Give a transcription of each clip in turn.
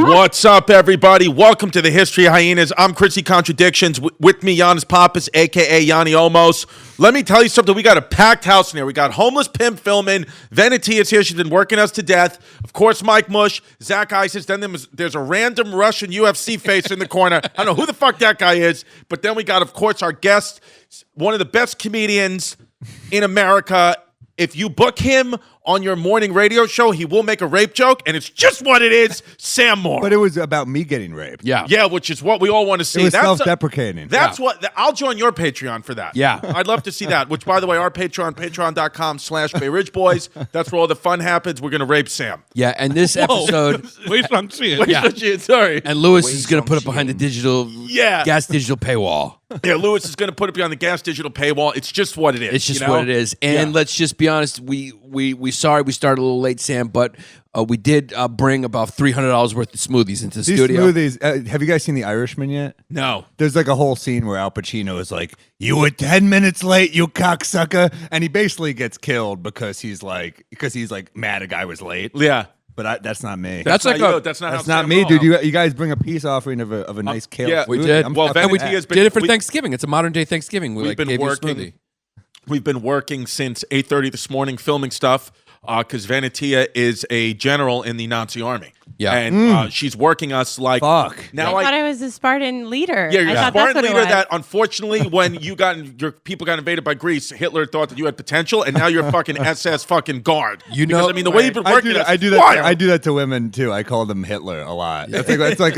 What's up, everybody? Welcome to the History of Hyenas. I'm Chrissy Contradictions. With me, Yannis Pappas, a.k.a. Yanni Omos. Let me tell you something. We got a packed house in here. We got Homeless Pimp filming. Venetia's here. She's been working us to death. Of course, Mike Mush, Zach Isis. Then there's a random Russian UFC face in the corner. I don't know who the fuck that guy is. But then we got, of course, our guest, one of the best comedians in America. If you book him on your morning radio show, he will make a rape joke, and it's just what it is, Sam Moore. But it was about me getting raped. Yeah, which is what we all want to see. It was self-deprecating. That's what I'll join your Patreon for that. Yeah. I'd love to see that, which, by the way, our Patreon, patreon.com/Bay Ridge Boys. That's where all the fun happens. We're going to rape Sam. Yeah, and this episode... Wait till I'm seeing it. Yeah. Sorry. And Lewis is going to put it behind the gas digital paywall. Yeah, Lewis is going to put it behind the gas digital paywall. It's just what it is. It's just what it is. And let's just be honest, we sorry we started a little late, Sam, but we did bring about $300 worth of smoothies into the studio. Smoothies, have you guys seen The Irishman yet? No. There's like a whole scene where Al Pacino is like, "You were 10 minutes late, you cocksucker," and he basically gets killed because he's like mad a guy was late. Yeah. But that's not me. That's not me, dude. You guys bring a peace offering of a nice kale. Yeah, we did. Well, we did it for Thanksgiving. It's a modern day Thanksgiving. We've been working. We've been working since 8:30 this morning filming stuff because Venetia is a general in the Nazi army. Yeah, and she's working us like fuck. Now I thought I was a Spartan leader. Yeah, you're a Spartan leader. That unfortunately, when your people got invaded by Greece, Hitler thought that you had potential, and now you're fucking SS fucking guard. You know, I mean, the way you've been working, I do that to women too. I call them Hitler a lot. That's like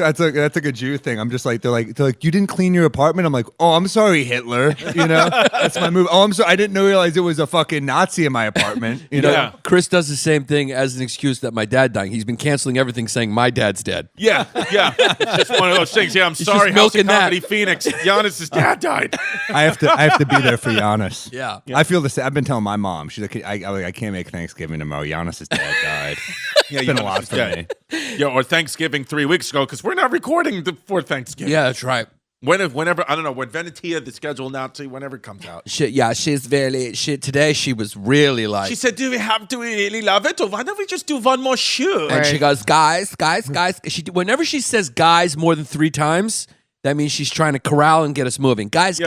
a Jew thing. I'm just like they're like you didn't clean your apartment. I'm like, oh, I'm sorry, Hitler. You know, that's my move. Oh, I'm sorry. I didn't realize it was a fucking Nazi in my apartment. You know, yeah. Chris does the same thing as an excuse that my dad died. He's been canceling everything, saying my dad's dead. Yeah. It's just one of those things. Yeah, I'm sorry. House of Comedy Phoenix. Giannis's dad died. I have to be there for Giannis. Yeah. I feel the same. I've been telling my mom. She's like, I can't make Thanksgiving tomorrow. Giannis's dad died. Yeah, it's been a lot for me. Yeah, or Thanksgiving 3 weeks ago because we're not recording before Thanksgiving. Yeah, that's right. Whenever I don't know when Venetia the schedule Nazi whenever it comes out. Today she was really like. She said, "Do we really love it, or why don't we just do one more shoot?" And she goes, guys. Whenever she says guys more than 3 times, that means she's trying to corral and get us moving. Guys.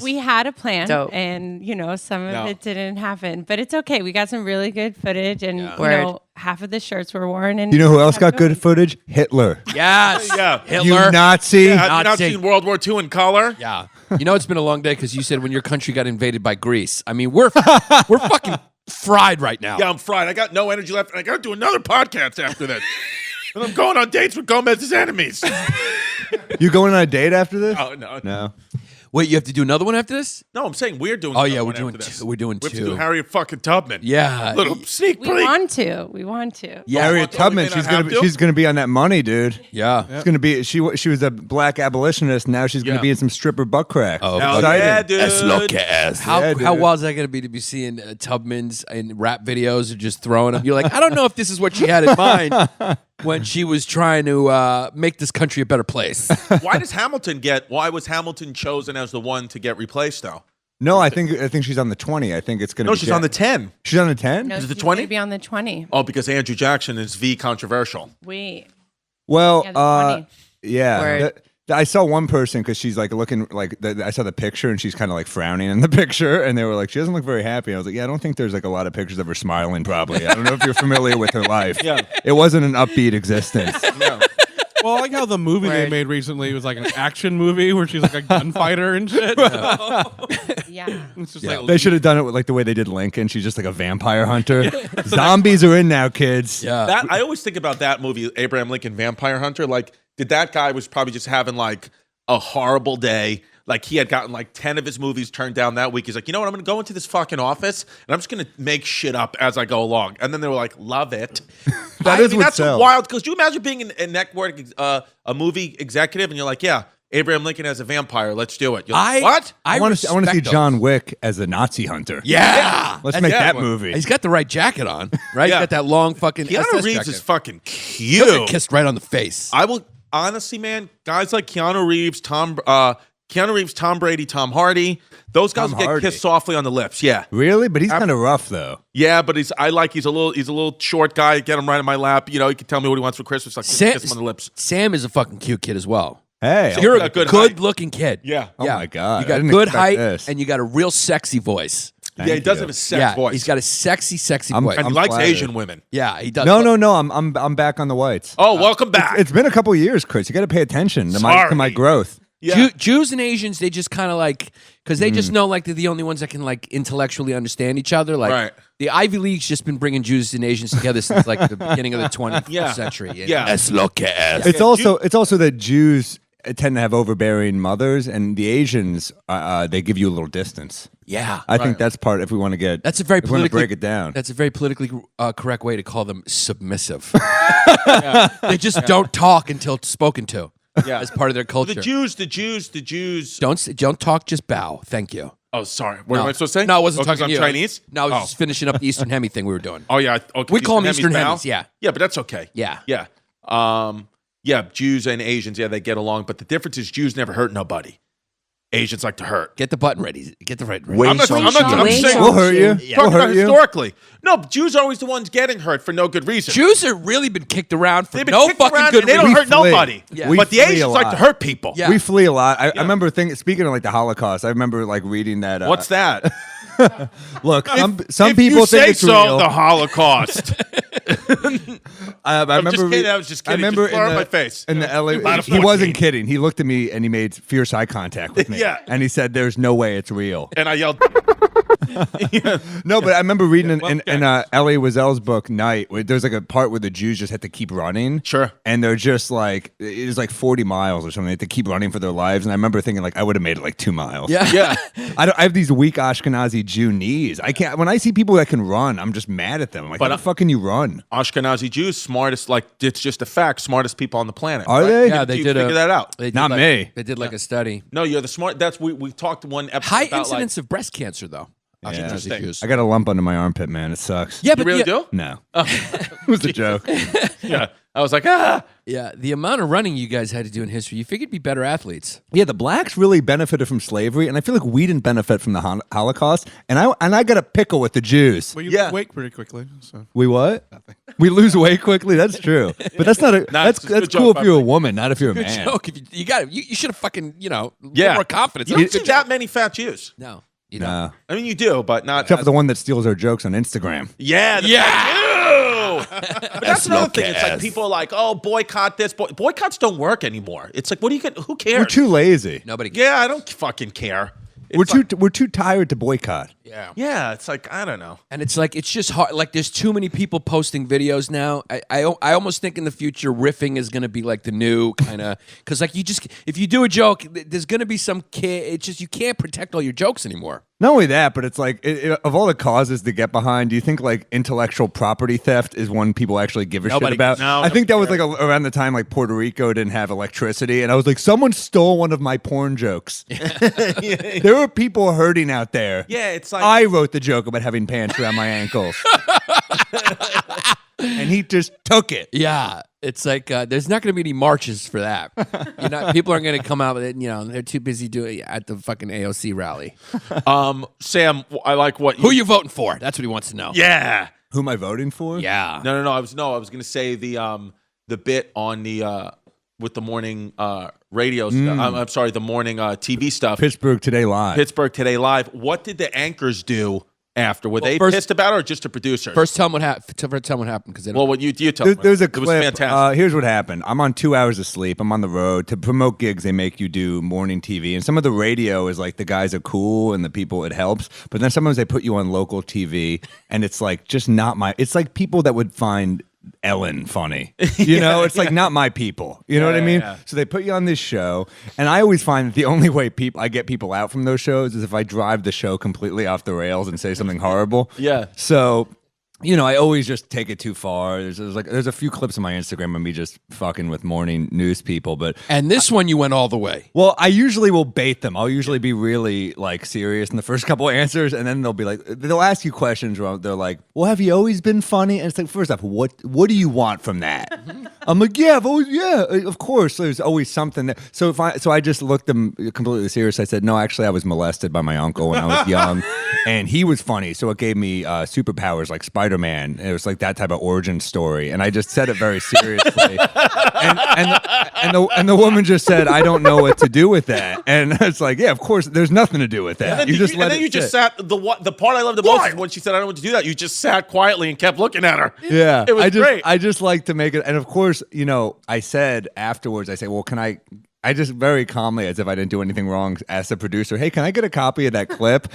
We had a plan, and some of it didn't happen, but it's okay. We got some really good footage, and half of the shirts were worn. And you know who else got good footage? Hitler. Yes. Yeah. Hitler. You Nazi. Yeah, have you not seen World War II in color? Yeah. It's been a long day because you said when your country got invaded by Greece. I mean, we're fucking fried right now. Yeah, I'm fried. I got no energy left, and I got to do another podcast after this. And I'm going on dates with Gomez's enemies. You going on a date after this? Oh, no. Wait, you have to do another one after this? No, I'm saying we're doing. Oh yeah, we're doing doing this. two. We're doing We have to two. do Harriet fucking Tubman. Yeah, little sneak peek. We want to. Yeah, Harriet Tubman. She's gonna be on that money, dude. Yeah, it's gonna be. She was a black abolitionist. Now she's gonna be in some stripper butt crack. Oh, yeah, dude. How wild is that gonna be to be seeing Tubman's in rap videos or just throwing them? You're like, I don't know if this is what she had in mind when she was trying to make this country a better place. Why was Hamilton chosen as the one to get replaced though? No, I think she's on the 20. I think it's going to be... No, she's on the 10. She's on the 10? No, is it the she's 20? going to be on the 20. Oh, because Andrew Jackson is controversial. Well, the 20. Yeah. I saw one person because she's like looking like I saw the picture and she's kind of like frowning in the picture and they were like, she doesn't look very happy. I was like, yeah, I don't think there's like a lot of pictures of her smiling probably. I don't know if you're familiar with her life. Yeah. It wasn't an upbeat existence. No. Well, I like how the movie they made recently was like an action movie where she's like a gunfighter and shit. Yeah. It's just like, they should have done it with like the way they did Lincoln. She's just like a vampire hunter. Zombies are in now, kids. Yeah. I always think about that movie, Abraham Lincoln Vampire Hunter. Like, did that guy was probably just having like a horrible day. Like he had gotten like 10 of his movies turned down that week. He's like, you know what? I'm going to go into this fucking office and I'm just going to make shit up as I go along. And then they were like, love it. That's wild. Because do you imagine being a network, a movie executive, and you're like, yeah, Abraham Lincoln as a vampire. Let's do it. You're like, what? I want to see John Wick as a Nazi hunter. Yeah. Let's make that movie. He's got the right jacket on, right? Yeah. He's got that long fucking Keanu Reeves jacket. is fucking He'll cute. get kissed right on the face. I will honestly, man. Guys like Keanu Reeves, Tom Brady, Tom Hardy. Those guys get kissed softly on the lips. Yeah, really, but he's kind of rough though. Yeah, but he's a little short guy. Get him right in my lap. You know, he can tell me what he wants for Christmas. Like kiss him on the lips. Sam is a fucking cute kid as well. Hey, so you're a good-looking kid. Yeah. Oh my god, you got good height and you got a real sexy voice. He does have a sex voice. He's got a sexy voice. And he likes Asian women. Yeah, he does. No. I'm back on the whites. Oh, welcome back. It's been a couple years, Chris. You got to pay attention to my growth. Yeah. Jews and Asians, they just kind of like, because they just know like they're the only ones that can like intellectually understand each other. Like the Ivy League's just been bringing Jews and Asians together since like the beginning of the 20th century. Yeah. Let's look at It's also that Jews tend to have overbearing mothers, and the Asians they give you a little distance. Yeah, I think that's part. If we want to get, that's a very politically break it down. That's a very politically correct way to call them submissive. They just don't talk until spoken to. Yeah, as part of their culture. The Jews. Don't talk, just bow. Thank you. Oh, sorry. What am I supposed to say? No, I wasn't talking to you. Chinese? No, I was just finishing up the Eastern Hemi thing we were doing. Oh yeah, okay. We call them Eastern Hemis. Yeah, yeah, but that's okay. Yeah. Yeah, Jews and Asians, they get along, but the difference is Jews never hurt nobody. Asians like to hurt. Get the button ready. Get the right. I'm not saying we'll hurt you. Yeah. Talking about historically. No, Jews are always the ones getting hurt for no good reason. Jews have really been kicked around for They've been no kicked fucking around good and they reason. don't hurt nobody. Yeah. But the Asians like to hurt people. Yeah. We flee a lot. I remember speaking of like the Holocaust. I remember like reading that. What's that? Look, some people think it's real. The Holocaust. I remember. I was just kidding. I remember just in my face. In the LA, he wasn't kidding. He looked at me and he made fierce eye contact with me. Yeah. And he said, "There's no way it's real." And I yelled. No, but I remember reading in Elie Wiesel's book Night, where there's like a part where the Jews just had to keep running. Sure. And they're just like, it was like 40 miles or something. They had to keep running for their lives. And I remember thinking like, I would have made it like 2 miles. Yeah. I have these weak Ashkenazi Jew knees. I can't. When I see people that can run, I'm just mad at them. I'm like, how the fuck can you run? Ashkenazi Jews, smartest, like it's just a fact, smartest people on the planet. Are they? Yeah, they did figure that out. Not me. They did like a study. No, you're the smart. That's we talked one episode High about incidence of breast cancer though. Yeah. I got a lump under my armpit, man. It sucks. Yeah, you but really do? No. It was a joke. Yeah. I was like, ah. Yeah, the amount of running you guys had to do in history, you figured you'd be better athletes. Yeah, the blacks really benefited from slavery, and I feel like we didn't benefit from the Holocaust. And I got a pickle with the Jews. Well, you lose weight pretty quickly. So. We what? Nothing. We lose weight quickly. That's true, but that's not a. That's cool if you're a woman, not if you're a man. Joke. If you got it. You should have fucking yeah. more confidence. You don't see that many fat Jews. No. You know. I mean, you do, but not except for the one that steals our jokes on Instagram. Yeah. But that's another thing. It's like people are like, oh, boycott this. Boycotts don't work anymore. It's like, what do you get? Who cares? We're too lazy. Nobody cares. Yeah, I don't fucking care. We're too tired to boycott. Yeah. Yeah, it's like, I don't know. And it's like, it's just hard. Like, there's too many people posting videos now. I almost think in the future, riffing is going to be like the new kind of, because like if you do a joke, there's going to be some kid. It's just, you can't protect all your jokes anymore. Not only that, but it's like, of all the causes to get behind, do you think like intellectual property theft is one people actually give a shit about? No, I think that was like around the time like Puerto Rico didn't have electricity, and I was like, someone stole one of my porn jokes. There were people hurting out there. Yeah, it's like I wrote the joke about having pants around my ankles. And he just took it. Yeah. It's like there's not going to be any marches for that. People aren't going to come out with it. They're too busy doing it at the fucking AOC rally. Sam, I like what. Who are you voting for? That's what he wants to know. Yeah. Who am I voting for? Yeah. No. I was going to say the bit on the with the morning radio stuff. I'm sorry, the morning TV stuff. Pittsburgh Today Live. What did the anchors do? After were they pissed about it or just a producer? First, tell them what happened. Because they don't. Well, what you tell them. There's a clip. It was fantastic. Here's what happened. I'm on 2 hours of sleep. I'm on the road to promote gigs. They make you do morning TV, and some of the radio is like the guys are cool and the people it helps. But then sometimes they put you on local TV, and it's like just not my. It's like people that would find Ellen funny. You know, it's like not my people. You know what I mean? Yeah. So they put you on this show, and I always find that the only way I get people out from those shows is if I drive the show completely off the rails and say something horrible. Yeah. So, you know, I always just take it too far. There's a few clips on my Instagram of me just fucking with morning news people, and this one you went all the way. Well, I usually will bait them. I'll usually be really like serious in the first couple of answers, and then they'll ask you questions where they're like, "Well, have you always been funny?" And it's like, first off, what do you want from that? I'm like, of course. There's always something there. So I just looked them completely serious. I said, no, actually, I was molested by my uncle when I was young, and he was funny, so it gave me superpowers like Spider-Man. It was like that type of origin story, and I just said it very seriously. and the woman just said, "I don't know what to do with that." And it's like, yeah, of course, there's nothing to do with that. You just let it. You just sat. The part I loved the most is when she said, "I don't know what to do that." You just sat quietly and kept looking at her. Yeah, it was great. I just like to make it, and of course, you know, I said afterwards, I say, well, can I just very calmly, as if I didn't do anything wrong, asked the producer, "Hey, can I get a copy of that clip?"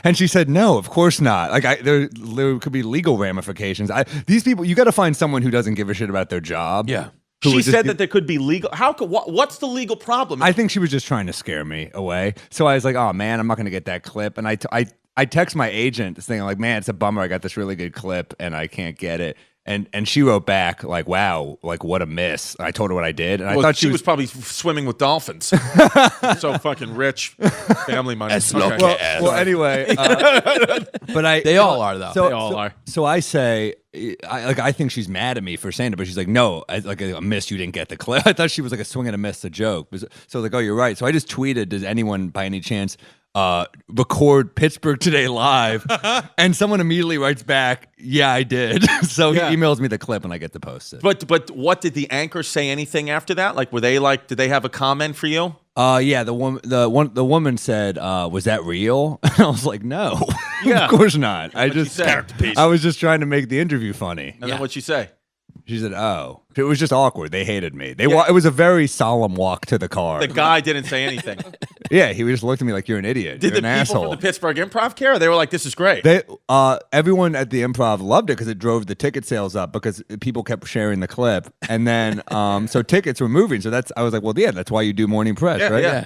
And she said, "No, of course not. Like, there could be legal ramifications. These people, you got to find someone who doesn't give a shit about their job." Yeah. She said that there could be legal. What's the legal problem? I think she was just trying to scare me away. So I was like, "Oh man, I'm not going to get that clip." And I text my agent saying like, "Man, it's a bummer. I got this really good clip and I can't get it." And she wrote back like, "Wow, like what a miss." I told her what I did, and I thought she was probably swimming with dolphins. So fucking rich, family money. Well, anyway, but they all are though. They all are. So I say, I think she's mad at me for saying it, but she's like, "No, like a miss. You didn't get the clip." I thought she was like a swing and a miss, a joke. So like, "Oh, you're right." So I just tweeted, "Does anyone by any chance record Pittsburgh Today live?" And someone immediately writes back, "Yeah, I did." So he emails me the clip and I get to post it. But what did the anchors say anything after that? Like, were they like, did they have a comment for you? Yeah, the woman said, "Was that real?" And I was like, "No, of course not." I was just trying to make the interview funny. And then what'd she say? She said, "Oh, it was just awkward. They hated me. It was a very solemn walk to the car." The guy didn't say anything. Yeah, he just looked at me like, "You're an idiot. You're an asshole." Did the people from the Pittsburgh Improv care? They were like, "This is great." Everyone at the Improv loved it because it drove the ticket sales up because people kept sharing the clip, and then so tickets were moving. So I was like, "Well, yeah, that's why you do morning press, right?" Yeah.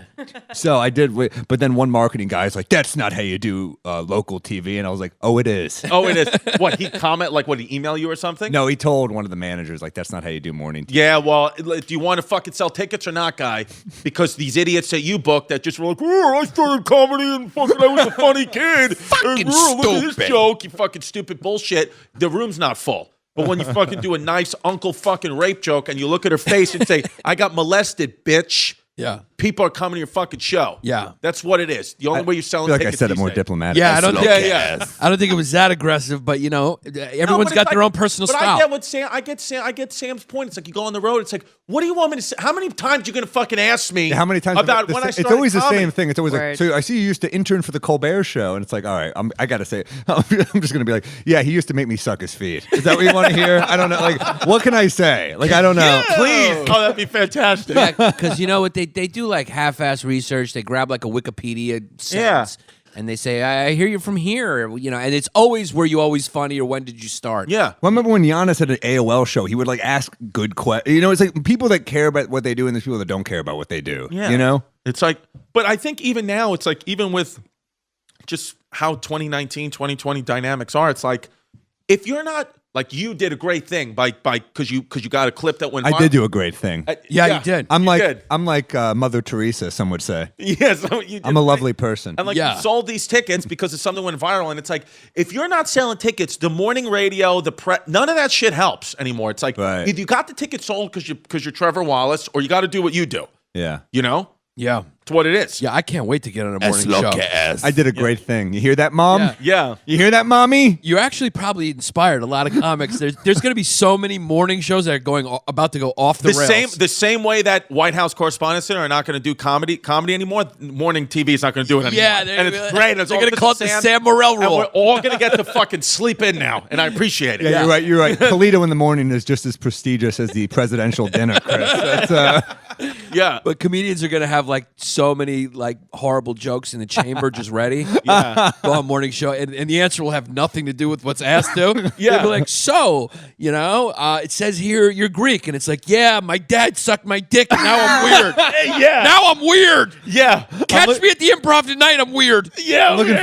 So I did, but then one marketing guy is like, "That's not how you do local TV," and I was like, "Oh, it is." Oh, it is. What, he he email you or something? No, he told one of the managers like, "That's not how you do morning TV." Yeah, well, do you want to fucking sell tickets or not, guy? Because these idiots that you booked that just were like, "Oh, I started comedy and fucking I was a funny kid." Fucking Look at this joke, you fucking stupid bullshit. The room's not full. But when you fucking do a nice uncle fucking rape joke and you look at her face and say, "I got molested, bitch." Yeah. People are coming to your fucking show. Yeah. That's what it is. The only way you're selling I feel like tickets. I said it more diplomatic. Yeah, I don't think it was that aggressive, but you know, everyone's got their own personal style. I get what Sam. I get Sam's point. It's like you go on the road. It's like, what do you want me to say? How many times are you going to fucking ask me? How many times about when I started? It's always comedy? the same thing. It's always like, so I see you used to intern for the Colbert Show, and it's like, all right, I got to say, I'm just going to be like, yeah, he used to make me suck his feet. Is that what you want to hear? I don't know. Like, what can I say? Like, I don't know. Yeah, please. Oh, that'd be fantastic. Yeah, because you know what they do, like half-ass research. They grab like a Wikipedia sentence, and they say, "I hear you're from here," you know, and it's always, "Were you always funny?" or "When did you start?" Yeah. Well, I remember when Yannis had an AOL show, he would like ask good questions. You know, it's like people that care about what they do and there's people that don't care about what they do. Yeah. You know? It's like, but I think even now, it's like, even with just how 2019, 2020 dynamics are, it's like, if you're not, like, you did a great thing because you got a clip that went viral. I did do a great thing. You did. I'm like Mother Teresa, some would say. Yes, I'm a lovely person. And like, you sold these tickets because of something went viral, and it's like, if you're not selling tickets, the morning radio, the none of that shit helps anymore. It's like, either you got the ticket sold because you're Trevor Wallace, or you got to do what you do. Yeah. You know? Yeah. It's what it is. Yeah, I can't wait to get on a morning show. I did a great thing. You hear that, Mom? Yeah. You hear that, Mommy? You actually probably inspired a lot of comics. There's going to be so many morning shows that are about to go off the rails. The same way that White House Correspondents Center are not going to do comedy anymore. Morning TV is not going to do it anymore. Yeah, and it's great. They're going to call it the Sam Morril rule. And we're all going to get to fucking sleep in now, and I appreciate it. Yeah, you're right. Toledo in the morning is just as prestigious as the presidential dinner, Chris. Yeah. But comedians are gonna have like so many like horrible jokes in the chamber just ready. Yeah. Go on morning show, and the answer will have nothing to do with what's asked to. Yeah. They'll be like, so, it says here you're Greek, and it's like, yeah, my dad sucked my dick, and now I'm weird. Yeah. Now I'm weird. Yeah. Catch me at the Improv tonight. I'm weird. Yeah. I'm looking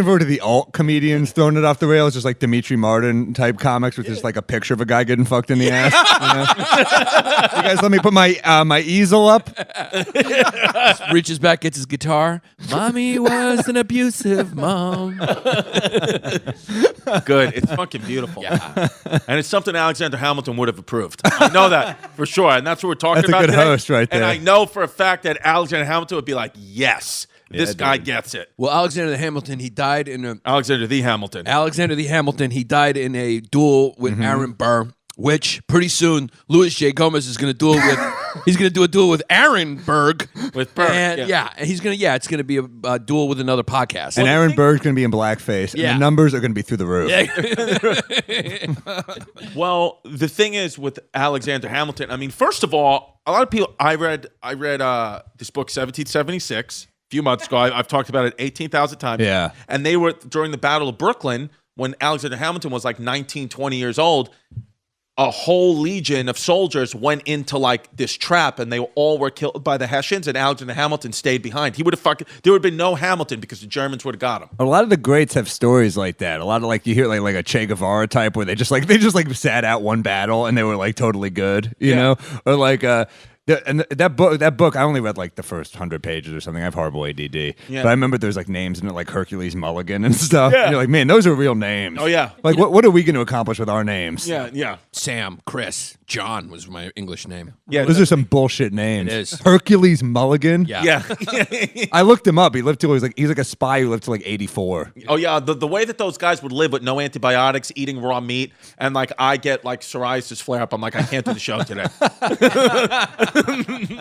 forward to the alt comedians throwing it off the rails, just like Dimitri Martin type comics with just like a picture of a guy getting fucked in the ass. You guys, let me put my easel up. Reaches back, gets his guitar. Mommy was an abusive mom. Good. It's fucking beautiful. Yeah. And it's something Alexander Hamilton would have approved. I know that for sure. And that's what we're talking That's a about good today. host right there. And I know for a fact that Alexander Hamilton would be like, yes, this guy gets it. Well, Alexander the Hamilton, he died in a Alexander the Hamilton. He died in a duel with Aaron Burr, which pretty soon Louis J. Gomez is going to duel with. He's going to do a duel with Aaron Berg. With Burr. And it's going to be a duel with another podcast. And Aaron Berg's going to be in blackface. And the numbers are going to be through the roof. Well, the thing is with Alexander Hamilton, I mean, first of all, a lot of people, I read this book, 1776, a few months ago. I've talked about it 18,000 times. Yeah. And they were during the Battle of Brooklyn when Alexander Hamilton was like 19, 20 years old. A whole legion of soldiers went into like this trap, and they all were killed by the Hessians. And Alexander Hamilton stayed behind. There would have been no Hamilton because the Germans would have got him. A lot of the greats have stories like that. A lot of like you hear like a Che Guevara type where they just sat out one battle and they were like totally good, you know, or like that book I only read like the first 100 pages or something. I have horrible ADD, but I remember there's like names in it like Hercules Mulligan and stuff. Yeah. And you're like, man, those are real names. Oh yeah. Like what are we going to accomplish with our names? Yeah. Sam, Chris, John was my English name. Yeah. Those are some bullshit names. It is. Hercules Mulligan. Yeah. I looked him up. He lived till he's like a spy who lived till like 84. Oh yeah, the way that those guys would live with no antibiotics, eating raw meat, and like I get like psoriasis flare up. I'm like, I can't do the show today.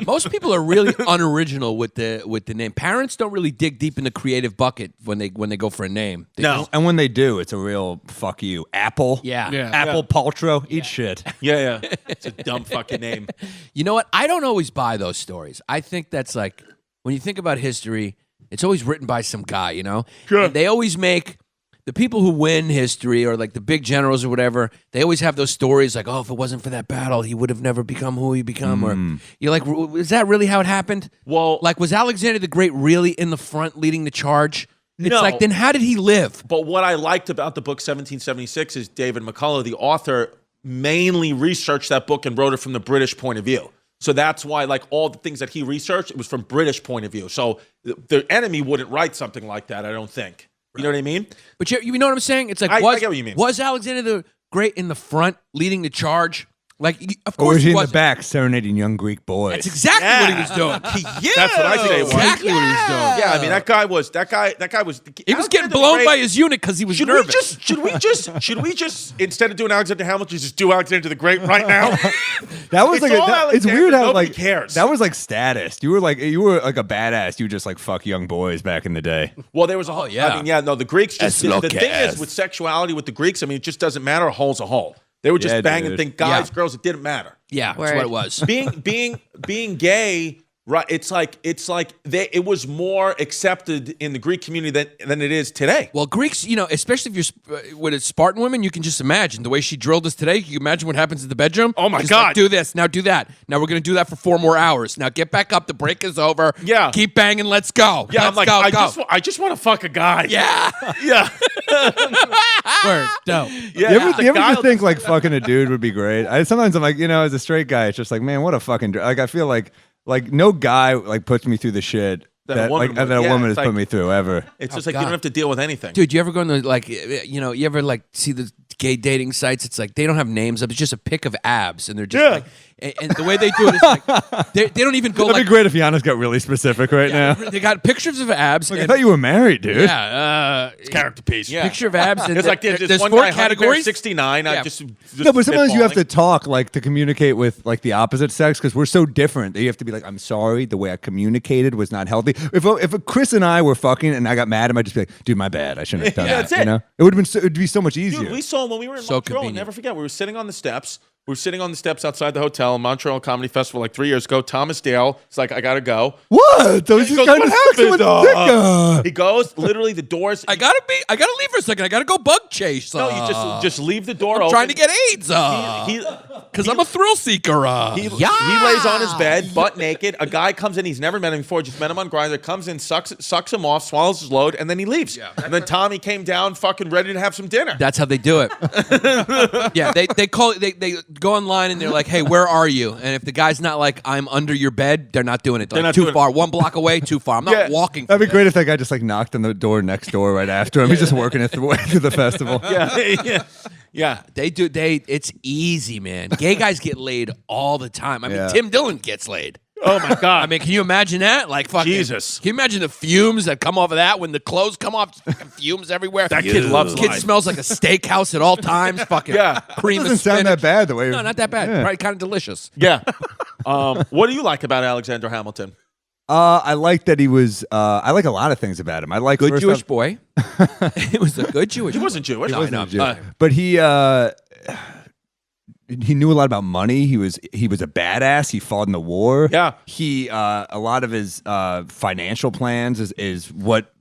Most people are really unoriginal with the name. Parents don't really dig deep in the creative bucket when they go for a name. No. And when they do, it's a real fuck you. Apple. Yeah. Apple Paltrow. Eat shit. Yeah. It's a dumb fucking name. You know what? I don't always buy those stories. I think that's like, when you think about history, it's always written by some guy, you know? Sure. And they always make the people who win history or like the big generals or whatever, they always have those stories like, oh, if it wasn't for that battle, he would have never become who he become. Or you're like, is that really how it happened? Well, Like, was Alexander the Great really in the front leading the charge? It's No. like, then how did he live? but what I liked about the book 1776 is David McCullough, the author, mainly researched that book and wrote it from the British point of view. So that's why, like, all the things that he researched, it was from British point of view. So the enemy wouldn't write something like that, I don't think. You know what I mean? But you know what I'm saying? It's like, I get what you mean. Was Alexander the Great in the front leading the charge? Like, of Or course was he in the wasn't. back serenading young Greek boys? That's exactly what he was doing. Yeah, that's what I say. Exactly what he was doing. Yeah, I mean that guy was. He was getting blown by his unit because he was nervous. Should we just instead of doing Alexander Hamilton, just do Alexander the Great right now? That was It's like all it's Alexander, weird how nobody like cares. that was like status. You were like a badass. You just like fuck young boys back in the day. Well, there was a whole. yeah. I mean, yeah, no, the Greeks just. As The thing is with sexuality with the Greeks, I mean, it just doesn't matter. A hole's a hole. They were just Yeah, banging dude. things, guys, Yeah. girls. It didn't matter. Yeah, that's Word. what it was. Being gay, right? It's like it was more accepted in the Greek community than it is today. Well, Greeks, especially if you're with a Spartan woman, you can just imagine the way she drilled us today. Can you imagine what happens in the bedroom? Oh, my Just God. Like, do this, now do that. Now we're going to do that for 4 more hours. Now get back up. The break is over. Yeah. Keep banging. Let's go. Yeah, let's I'm like, go. I just want to fuck a guy. Yeah. Yeah. Word. Dope. Yeah. You ever The guy just think like fucking a dude would be great? Sometimes I'm like, as a straight guy, it's just like, man, what a fucking like. I feel like no guy like puts me through the shit That a woman would. that a Yeah, woman it's has put like- me through ever. It's just Oh, like you God. don't have to deal with anything. Dude, you ever go into like, you ever like see the gay dating sites? It's like they don't have names up. It's just a pic of abs, and they're just like, and the way they do it is like they don't even go That'd like. be great if Giannis got really specific right now. They got pictures of abs. Like, I and- thought you were married, dude. yeah, Character piece. Yeah. picture of abs. And It's like there's there's one 4 guy, categories. 69. I Yeah. just No, but sometimes you have to spitballing. talk like to communicate with like the opposite sex because we're so different that you have to be like, I'm sorry, the way I communicated was not healthy. If Chris and I were fucking and I got mad, I might just be like, dude, my bad, I shouldn't have done Yeah, that. that's it. It would have been it'd be so much easier. Dude, we saw him when we were in So Montreal. convenient. Never forget, we were sitting on the steps. We were sitting on the steps outside the hotel, Montreal Comedy Festival, like 3 years ago. Thomas Dale, it's like, I gotta go. What? Those He goes, kind "What of sexy happened?" with He goes, literally the doors. I gotta leave for a second. I gotta go bug chase. No, you just leave the door I'm open. trying to get AIDS. Because I'm a thrill seeker. He lays on his bed, butt naked. A guy comes in. He's never met him before. Just met him on Grindr. Comes in, sucks him off, swallows his load, and then he leaves. Yeah. And then Tommy came down, fucking ready to have some dinner. That's how they do it. Yeah, they call it. They go online and they're like, "Hey, where are you?" And if the guy's not like, "I'm under your bed," they're not doing it. They're like, too far. 1 block away, too far. I'm not walking. That'd be great if that guy just like knocked on the door next door right after him. He's just working it through the festival. Yeah. They do. It's easy, man. Gay guys get laid all the time. I mean, Tim Dillon gets laid. Oh my God. I mean, can you imagine that? Like, fucking Jesus. Can you imagine the fumes that come off of that when the clothes come off? Fucking fumes everywhere. That kid loves Kid life. smells like a steakhouse at all times. Fucking cream Doesn't of sound spinach. that bad the way. No, not that bad. Yeah. Right, kind of delicious. Yeah. What do you like about Alexander Hamilton? I like that he was. I like a lot of things about him. I like Good first Jewish off- boy. It was a good Jewish. He wasn't Jewish. He wasn't No, Jewish. But he knew a lot about money. He was a badass. He fought in the war. Yeah. He a lot of his financial plans is what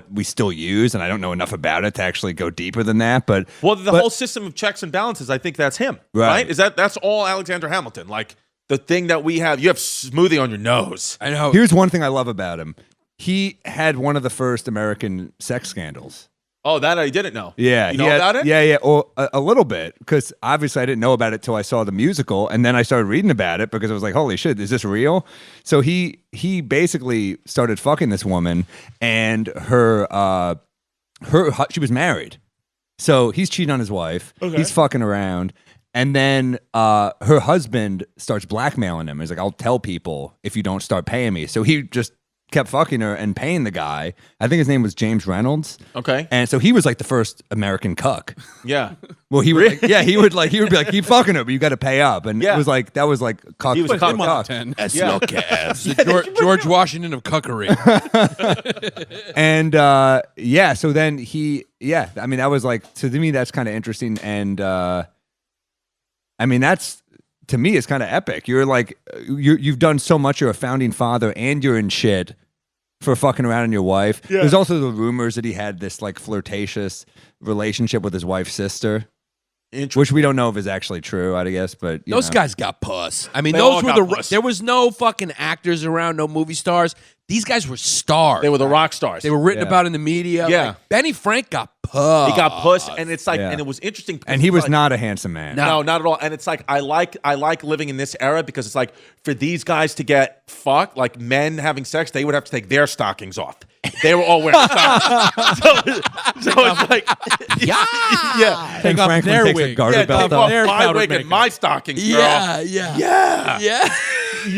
we still use, and I don't know enough about it to actually go deeper than that. But Well, the whole system of checks and balances, I think that's him. Right? That's all Alexander Hamilton. Like the thing that we have, you have smoothie on your nose. I know. Here's one thing I love about him. He had one of the first American sex scandals. Oh, that I didn't know. Yeah, You know about it? Yeah. Well, a little bit, because obviously I didn't know about it till I saw the musical, and then I started reading about it because I was like, "Holy shit, is this real?" So he basically started fucking this woman, and she was married, so he's cheating on his wife. Okay. He's fucking around, and then her husband starts blackmailing him. He's like, "I'll tell people if you don't start paying me." So he just kept fucking her and paying the guy. I think his name was James Reynolds. Okay. And so he was like the first American cuck. Yeah. Well, he would, he would be like, keep fucking her, but you got to pay up. And it was like, that was like cuck. He was for cuck. cuck. 10. That's no gas. George Washington of cuckery. And so then I mean, that was like, so to me, that's kind of interesting. And I mean, that's, to me, it's kind of epic. You're like, you've done so much. You're a founding father and you're in shit for fucking around on your wife. Yeah. There's also the rumors that he had this like flirtatious relationship with his wife's sister, which we don't know if is actually true, I guess. But those guys got puss. I mean, They those all were got puss. there was no fucking actors around, no movie stars. These guys were stars. They were the rock stars. They were written about in the media. Yeah. Like, Benny Frank got puss. He got puss, and it's like, and it was interesting. And he was like, not a handsome man. No, not at all. And it's like I like living in this era because it's like for these guys to get fucked, like men having sex, they would have to take their stockings off. They were all wearing stockings. so it's like, yeah. Take off Franklin their takes wig. a garter Yeah, belt take off. off Their my powdered wig and makeup. my stockings, girl. Yeah.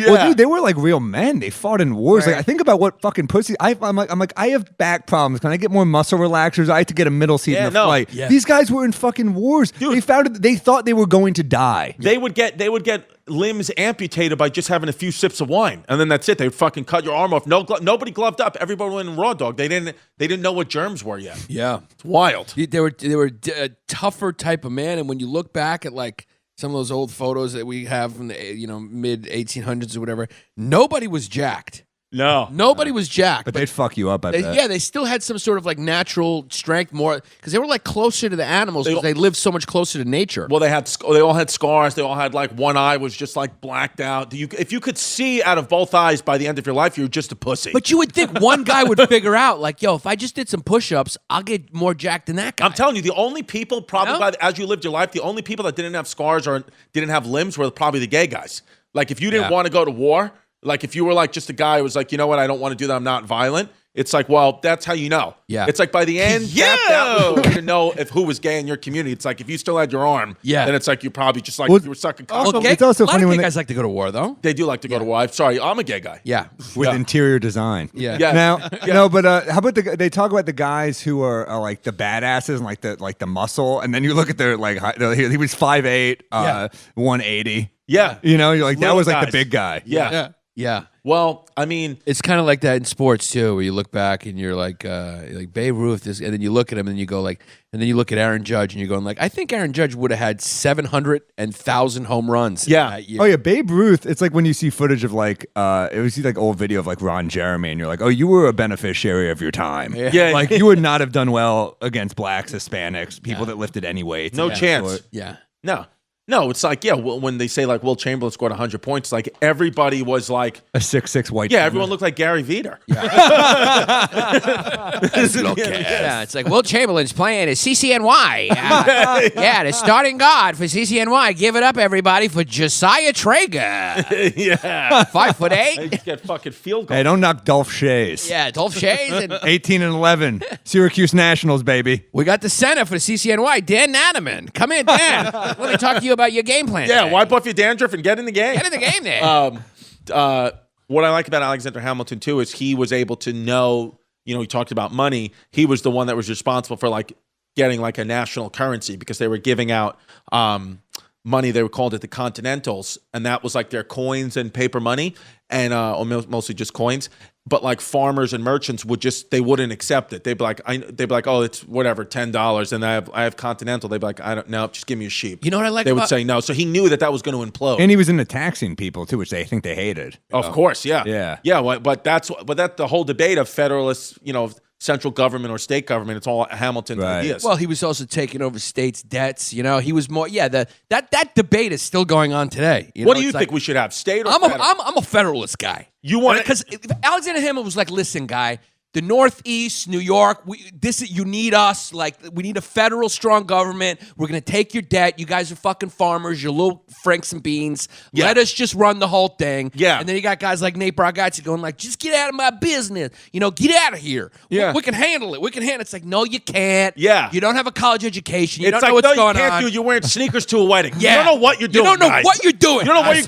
Well, dude, they were like real men. They fought in wars. Like, I think about what fucking pussy. I'm like, I have back problems. Can I get more muscle relaxers? I have to get a middle seat in a flight. Yeah. These guys were in fucking wars. Dude, they thought they were going to die. They would get limbs amputated by just having a few sips of wine, and then that's it. They would fucking cut your arm off. Nobody gloved up. Everybody went in raw dog. They didn't know what germs were yet. Yeah. It's wild. They were a tougher type of man, and when you look back at like some of those old photos that we have from the mid 1800s or whatever, nobody was jacked. Nobody was jacked. But they'd fuck you up, I bet. Yeah, they still had some sort of like natural strength more because they were like closer to the animals because they lived so much closer to nature. Well, they all had scars. They all had like one eye was just like blacked out. If you could see out of both eyes by the end of your life, you're just a pussy. But you would think one guy would figure out like, yo, if I just did some push-ups, I'll get more jacked than that guy. I'm telling you, the only people probably as you lived your life, the only people that didn't have scars or didn't have limbs were probably the gay guys. Like if you didn't want to go to war. Like if you were like just a guy who was like, you know what, I don't want to do that. I'm not violent. It's like, well, that's how you know. Yeah. It's like by the end, that was the way to know who was gay in your community. It's like if you still had your arm, then it's like you probably just like you were sucking cock. Well, it's also a lot funny of when gay guys like to go to war though. They do like to go to war. I'm sorry, I'm a gay guy. Yeah. With interior design. Yeah. Now, no, but how about they talk about the guys who are like the badasses and like the muscle, and then you look at their like he was 5'8", 180. Yeah. You know, you're like that Little was like guys. the big guy. Yeah. Yeah. Well, I mean, It's kind of like that in sports too, where you look back and you're like Babe Ruth, and then you look at him and you go like, and then you look at Aaron Judge and you're going like, I think Aaron Judge would have had 700 and 1,000 home runs. Yeah. That year. Oh yeah, Babe Ruth. It's like when you see footage of like, it was like old video of like Ron Jeremy, and you're like, oh, you were a beneficiary of your time. Yeah. Like you would not have done well against blacks, Hispanics, people that lifted any weights. no of that chance. sort. Yeah. No, it's like, when they say like Will Chamberlain scored 100 points, like everybody was like, A 6'6" white. yeah, dude. everyone looked like Gary Veter. Yeah, it's like Will Chamberlain's playing at CCNY. Yeah, the starting guard for CCNY. Give it up, everybody, for Josiah Traeger. Yeah. 5'8". They just get fucking field goal. Hey, don't knock Dolph Shays. Yeah, Dolph Shays. And 18-11, Syracuse Nationals, baby. we got the center for CCNY, Dan Natterman. Come in, Dan. Let me talk to you about your game plan. Yeah, today. wipe off your dandruff and get in the game. Get in the game there. What I like about Alexander Hamilton too is he was able to know, he talked about money. He was the one that was responsible for like getting like a national currency because they were giving out money. They were called it the Continentals, and that was like their coins and paper money, and or mostly just coins. But like farmers and merchants they wouldn't accept it. They'd be like, oh, it's whatever, $10, and I have Continental. They'd be like, I don't know, just give me a sheep. You know what I like They would about- say no. So he knew that was going to implode. And he was into taxing people too, which they think they hated. Of course, yeah. Yeah. But that's the whole debate of federalist, central government or state government. It's all Hamilton's Right. ideas. Well, he was also taking over states' debts. He was more. Yeah, that debate is still going on today. What do you think we should have, state or federal? I'm a federalist guy. You want because Alexander Hamilton was like, listen, guy. The Northeast, New York, you need us. Like, we need a federal strong government. We're going to take your debt. You guys are fucking farmers. You're little franks and beans. Yeah. Let us just run the whole thing. Yeah. And then you got guys like Nate Bargatze going like, just get out of my business. Get out of here. Yeah. We can handle it. It's like, no, you can't. Yeah. You don't have a college education. You it's don't like, know what's no, going you can't on. do. You're wearing sneakers to a wedding. Yeah. You don't know what you're doing. You don't know guys. what you're doing. You don't know what That's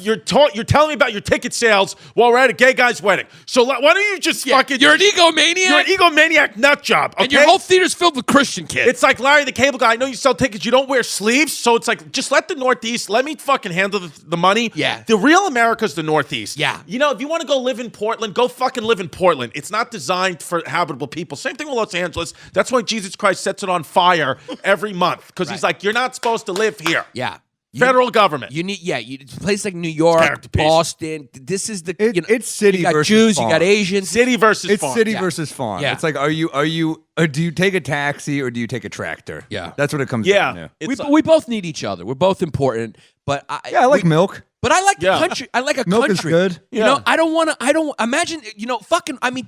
you're doing. You're telling me about your ticket sales while we're at a gay guy's wedding. So why don't you just fucking... You're an egomaniac. You're an egomaniac nut job, okay? And your whole theater's filled with Christian kids. It's like Larry the Cable Guy. I know you sell tickets. You don't wear sleeves. So it's like, just let the Northeast, let me fucking handle the money. Yeah. The real America's the Northeast. Yeah. If you want to go live in Portland, go fucking live in Portland. It's not designed for habitable people. Same thing with Los Angeles. That's why Jesus Christ sets it on fire every month. Because he's like, you're not supposed to live here. Yeah. Federal government. You need, a place like New York, Character piece. Boston. This is the, It's city you got versus Jews, farm. you got Asians. City versus It's farm. city Yeah. versus farm. Yeah. It's like, do you take a taxi or do you take a tractor? Yeah. That's what it comes down to. It's We both need each other. We're both important. But I like milk. But I like Yeah. the country. I like a Milk is country. good. I don't imagine,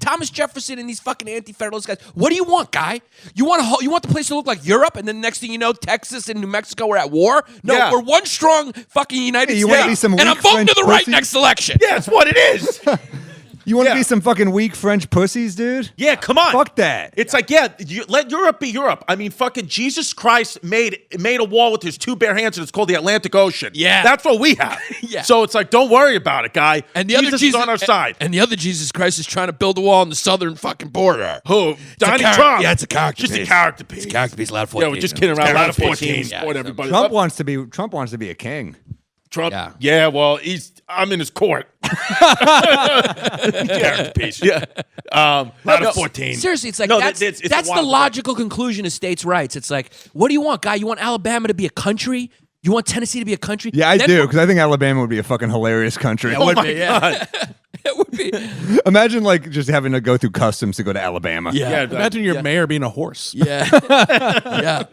Thomas Jefferson and these fucking anti-federalist guys. What do you want, guy? You want the place to look like Europe, and then next thing you know, Texas and New Mexico are at war? No, Yeah. we're one strong fucking United Hey, you States. wanna be some and I'm weak voting to French the right pussy? next election. Yeah, it's what it is. You want to Yeah. be some fucking weak French pussies, dude? Yeah, come on. Fuck that. It's like, let Europe be Europe. I mean, fucking Jesus Christ made a wall with his two bare hands, and it's called the Atlantic Ocean. Yeah. That's what we have. Yeah. So it's like, don't worry about it, guy. And the Jesus other Jesus is on our side. And the other Jesus Christ is trying to build a wall on the southern fucking border. Who? Donnie It's a Trump. Yeah, it's a character Just piece. a character piece. It's a character piece. Loud 14. Yeah, we're just kidding around. Loud 14. Yeah, Support everybody. Trump wants to be a king. Trump. Yeah. Yeah, well, I'm in his court. Character piece. Yeah. Loud 14. Seriously, it's like No, that's it's a the wild logical conclusion of states' rights. It's like, what do you want, guy? You want Alabama to be a country? You want Tennessee to be a country? Yeah, I Then- do, because I think Alabama would be a fucking hilarious country. It would be, yeah. It would be. Imagine like just having to go through customs to go to Alabama. Yeah. Imagine your mayor being a horse. Yeah, yeah.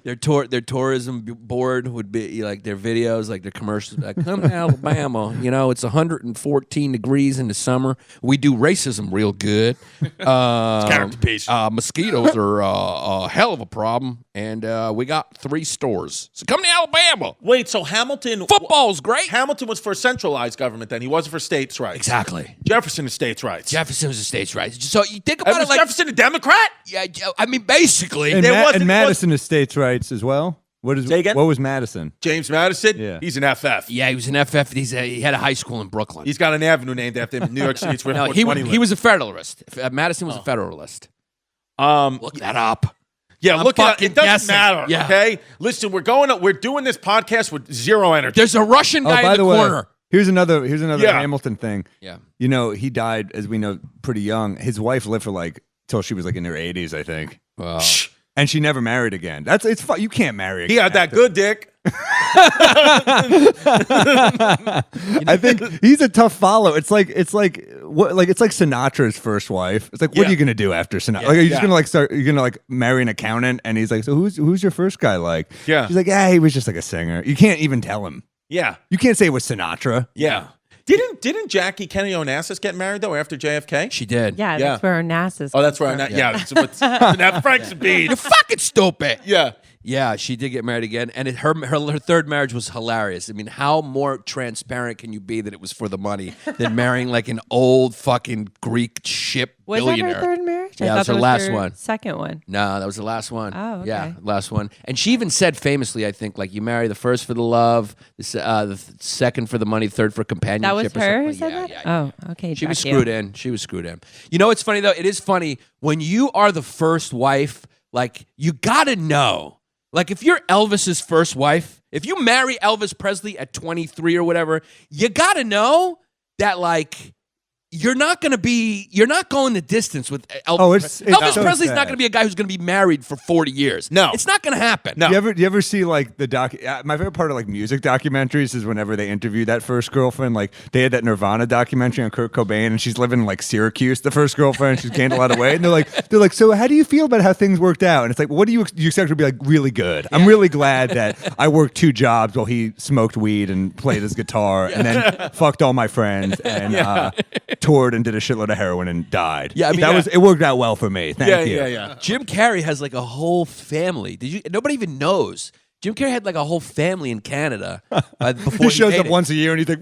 Their tourism board would be like their videos, like their commercials. Like, come to Alabama, it's 114 degrees in the summer. We do racism real good. Character piece. Mosquitoes are a hell of a problem, and we got 3 stores. So come to Alabama. Wait, so Hamilton... Football's great. Hamilton was for centralized government then. He wasn't for states' rights. Exactly. Jefferson is states' rights. Jefferson was a states' rights. So you think And about was it like Jefferson a Democrat? yeah. I mean, basically, And, There wasn't- Madison is states' rights as well. Say again? What was Madison? James Madison? Yeah. He's an FF. yeah, he was an FF. He had a high school in Brooklyn. He's got an avenue named after him in New York City. It's where No, 420 he was a Federalist. Madison was a Federalist. lives. Look that up. Yeah, I'm look at fucking it. Doesn't guessing. matter. Yeah. Okay, listen, we're doing this podcast with zero energy. There's a Russian guy by in the the way, corner. Here's another Hamilton thing. Yeah. You know, he died, as we know, pretty young. His wife lived for like till she was like in her 80s, I think. Wow. And she never married again. It's fun. You can't marry again. He had that good dick. I think he's a tough follow. It's like Sinatra's first wife. It's like, what are you gonna do after Sinatra? Like, are you just gonna like start? You're gonna like marry an accountant? And he's like, so who's your first guy like? Yeah. She's like, he was just like a singer. You can't even tell him. Yeah. You can't say it was Sinatra. Yeah. Didn't Jackie Kennedy Onassis get married though after JFK? She did. Yeah, that's where Onassis. Oh, that's where that's what's that Frank's beat. You're fucking stupid. Yeah. Yeah, she did get married again, and her third marriage was hilarious. I mean, how more transparent can you be that it was for the money than marrying like an old fucking Greek ship billionaire? Was that her third marriage? Yeah, I that was thought her last one. Second one. No, that was the last one. Oh, okay. Yeah, last one. And she even said famously, I think, like you marry the first for the love, the second for the money, third for companionship. That was her who or said something. that? Yeah. Oh, okay. She was screwed in. She was screwed in. You know what's funny though? It is funny when you are the first wife. Like you gotta know. Like if you're Elvis's first wife, if you marry Elvis Presley at 23 or whatever, you gotta know that like you're not going the distance with Elvis. Elvis Presley's not going to be a guy who's going to be married for 40 years. No. It's not going to happen. No. You ever see like the my favorite part of like music documentaries is whenever they interview that first girlfriend. Like they had that Nirvana documentary on Kurt Cobain, and she's living in like Syracuse, the first girlfriend, she's gained a lot of weight, and they're like, so how do you feel about how things worked out? And it's like, well, what do you expect her to be like? Really good. I'm really glad that I worked 2 jobs while he smoked weed and played his guitar, and then fucked all my friends and toured and did a shitload of heroin and died. Yeah, I mean, it worked out well for me. Thank you. Yeah. Jim Carrey has like a whole family. Nobody even knows. Jim Carrey had like a whole family in Canada before He shows up dated. once a year and he's like,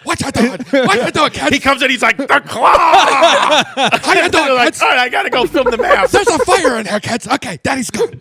What you doing? What you doing, kids? He comes in, he's like, the claw! How you doing, like, kids? all right, I gotta go film the mask. There's a fire in here, kids. Okay, Daddy's gone.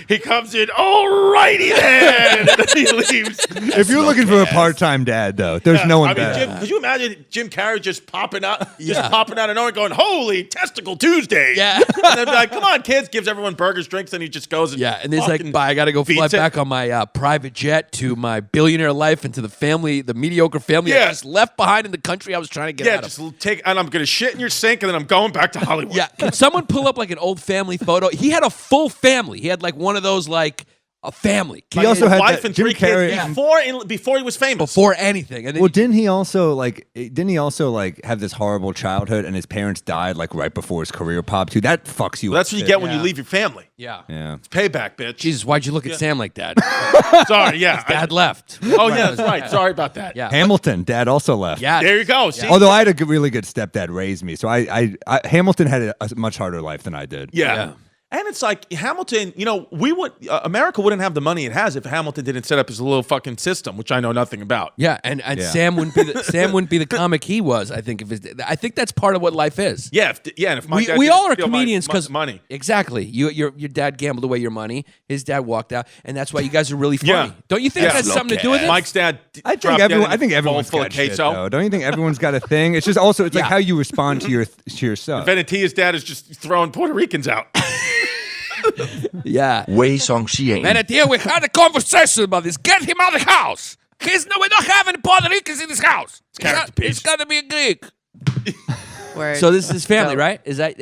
He comes in, alrighty then! And then he leaves. if you're looking for a part-time dad, though, there's no one better. Could you imagine Jim Carrey just popping out of nowhere going, holy testicle Tuesday? Yeah. And then be like, come on, kids, gives everyone burgers, drinks, and he just goes and And he's like, bye, I got to go fly back on my private jet to my billionaire life and to the mediocre family I just left behind in the country I was trying to get out of. And I'm going to shit in your sink, and then I'm going back to Hollywood. Yeah, can someone pull up like an old family photo? He had a full family. He had like one of those like a family. He also had wife that, and Jim 3 Carrey, kids before he was famous. Before anything. And then Well, didn't he also have this horrible childhood and his parents died like right before his career popped too? That fucks you Well, up. that's what you get when you leave your family. yeah. It's payback, bitch. Jesus, why'd you look at Sam like that? Sorry, yeah. Dad left. Oh, yeah, that's right. Sorry about that. Yeah. Hamilton, dad also left. Yeah. There you go. See? Although I had a really good stepdad raise me, so I Hamilton had a much harder life than I did. Yeah. And it's like Hamilton, America wouldn't have the money it has if Hamilton didn't set up his little fucking system, which I know nothing about. Yeah, and Sam wouldn't be the comic he was. I think I think that's part of what life is. Yeah, and if my dad we didn't all are steal comedians my because money. Exactly. Your dad gambled away your money. His dad walked out, and that's why you guys are really funny. Yeah. Don't you think that has something to do with it? Mike's dad. I think everyone's full got of shit, queso. though. Don't you think everyone's got a thing? It's just also like how you respond to yourself. Venetia's dad is just throwing Puerto Ricans out. Yeah. Way song she ain't. Venetia, we had a conversation about this. Get him out of the house. We're not having Puerto Ricans in this house. It's got to be a Greek. Word. So this is his family, right? Is that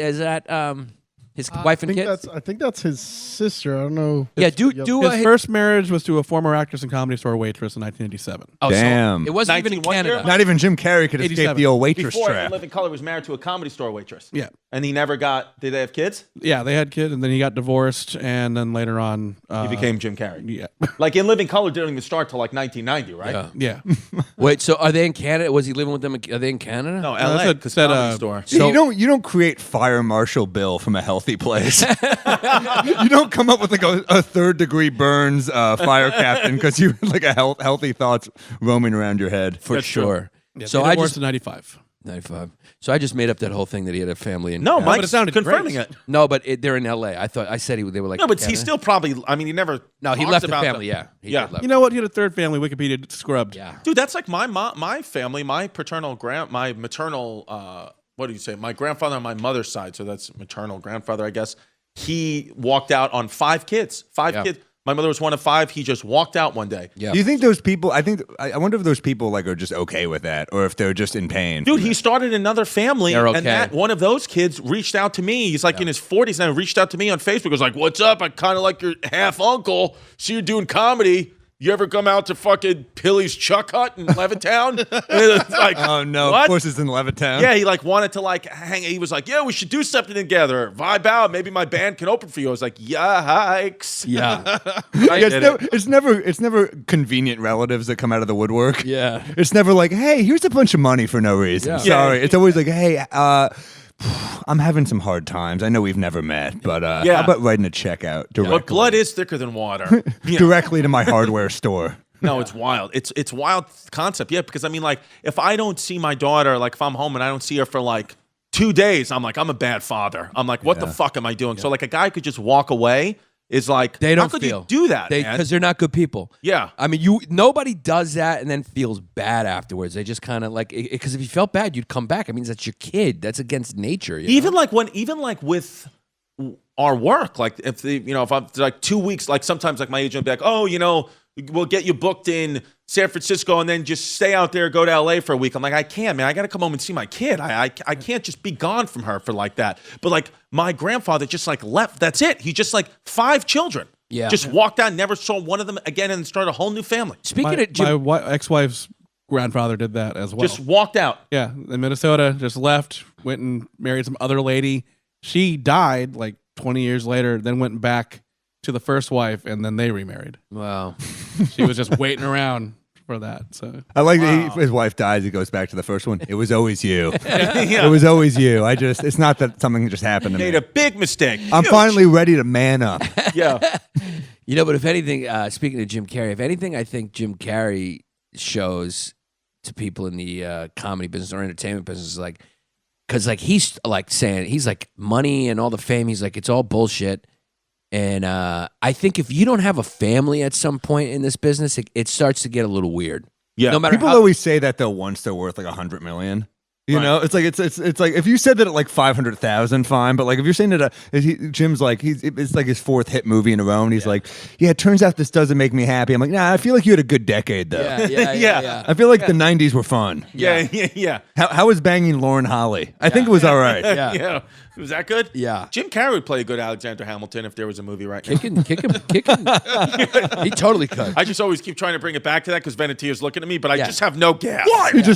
his wife and kids? I think that's his sister. I don't know. Yeah, His first marriage was to a former actress and Comedy Store waitress in 1987. Oh, Damn. So it wasn't even in 19 Canada. year? Not even Jim Carrey could escape 87. the old waitress Before trap. In Living Color was married to a Comedy Store waitress. Yeah. And he never got. Did they have kids? Yeah, they had kids, and then he got divorced, and then later on... He became Jim Carrey. Yeah. Like In Living Color didn't even start till like 1990, right? Yeah. Yeah. Wait, so are they in Canada? Was he living with them? Are they in Canada? No, that's LA, what because said, Comedy Store. So- you don't create Fire Marshal Bill from a healthy place. You don't come up with like a third-degree burns fire captain because you like a healthy thoughts roaming around your head. For sure. Yeah, So they I divorced just in 95. 95. So I just made up that whole thing that he had a family in. No, but Mike's it sounded confirming great. it. No, but they're in L.A. I said they were like. No, but Canada. he still probably. I mean, he never. No, he talks left the about family. Yeah. He Yeah. did left. You know what? He had a third family. Wikipedia scrubbed. Yeah. Dude, that's like my family, my maternal, what do you say? My grandfather on my mother's side, so that's maternal grandfather, I guess. He walked out on 5 kids. 5 kids. My mother was one of 5. He just walked out one day. Yeah. Do you think those people? I wonder if those people like are just okay with that, or if they're just in pain. Dude, he started another family, They're okay. and that one of those kids reached out to me. He's like in his 40s now. Reached out to me on Facebook. He was like, "What's up? I kind of like your half uncle. See you're doing comedy. You ever come out to fucking Pilly's Chuck Hut in Levittown?" It's like, Oh no! what? Of course, it's in Levittown. Yeah, he like wanted to like hang. He was like, "Yeah, we should do something together. Vibe out. Maybe my band can open for you." I was like, "Yikes!" Yeah. It's never convenient relatives that come out of the woodwork. Yeah. It's never like, hey, here's a bunch of money for no reason. Yeah. Sorry. It's always like, hey, I'm having some hard times. I know we've never met, but how about writing a check out directly? But blood is thicker than water. Directly to my hardware store. No, it's wild. It's wild concept. Yeah, because I mean, like, if I don't see my daughter, like, if I'm home and I don't see her for like 2 days, I'm like, I'm a bad father. I'm like, what the fuck am I doing? So like, a guy could just walk away. Is like, They don't how could feel. you do that, man? Because they're not good people. Yeah. I mean, nobody does that and then feels bad afterwards. They just kind of like, because if you felt bad, you'd come back. I mean, that's your kid. That's against nature. Even like with our work, like if if I'm like 2 weeks, like sometimes like my agent will be like, oh, we'll get you booked in San Francisco and then just stay out there, go to LA for a week. I'm like, I can't, man. I got to come home and see my kid. I can't just be gone from her for like that. But like my grandfather just like left. That's it. He just like 5 children. Yeah. Just walked out, never saw one of them again, and started a whole new family. Speaking of Jim, My ex-wife's grandfather did that as well. Just walked out. Yeah, in Minnesota, just left, went and married some other lady. She died like 20 years later, then went back to the first wife, and then they remarried. wow. She was just waiting around for that. So I like that his wife dies. He goes back to the first one. It was always you. Yeah. It was always you. It's not that something just happened to Made me. a big mistake. I'm finally ready to man up. Yeah. But if anything, speaking of Jim Carrey, if anything, I think Jim Carrey shows to people in the comedy business or entertainment business, like, because like he's like saying, he's like, money and all the fame, he's like, it's all bullshit. And I think if you don't have a family at some point in this business, it starts to get a little weird. Yeah. No matter People always say that though once they're worth like 100 million. You know, it's like it's like if you said that at like 500,000, fine. But like if you're saying that Jim's like it's like his 4th hit movie in a row, and he's like, yeah, it turns out this doesn't make me happy. I'm like, nah, I feel like you had a good decade though. Yeah. I feel like the 90s were fun. Yeah. How was banging Lauren Holly? I think it was all right. Yeah. Was that good? Yeah. Jim Carrey would play a good Alexander Hamilton if there was a movie right now. Kick him. He totally could. I just always keep trying to bring it back to that because Venetia's looking at me, but I just have no gas.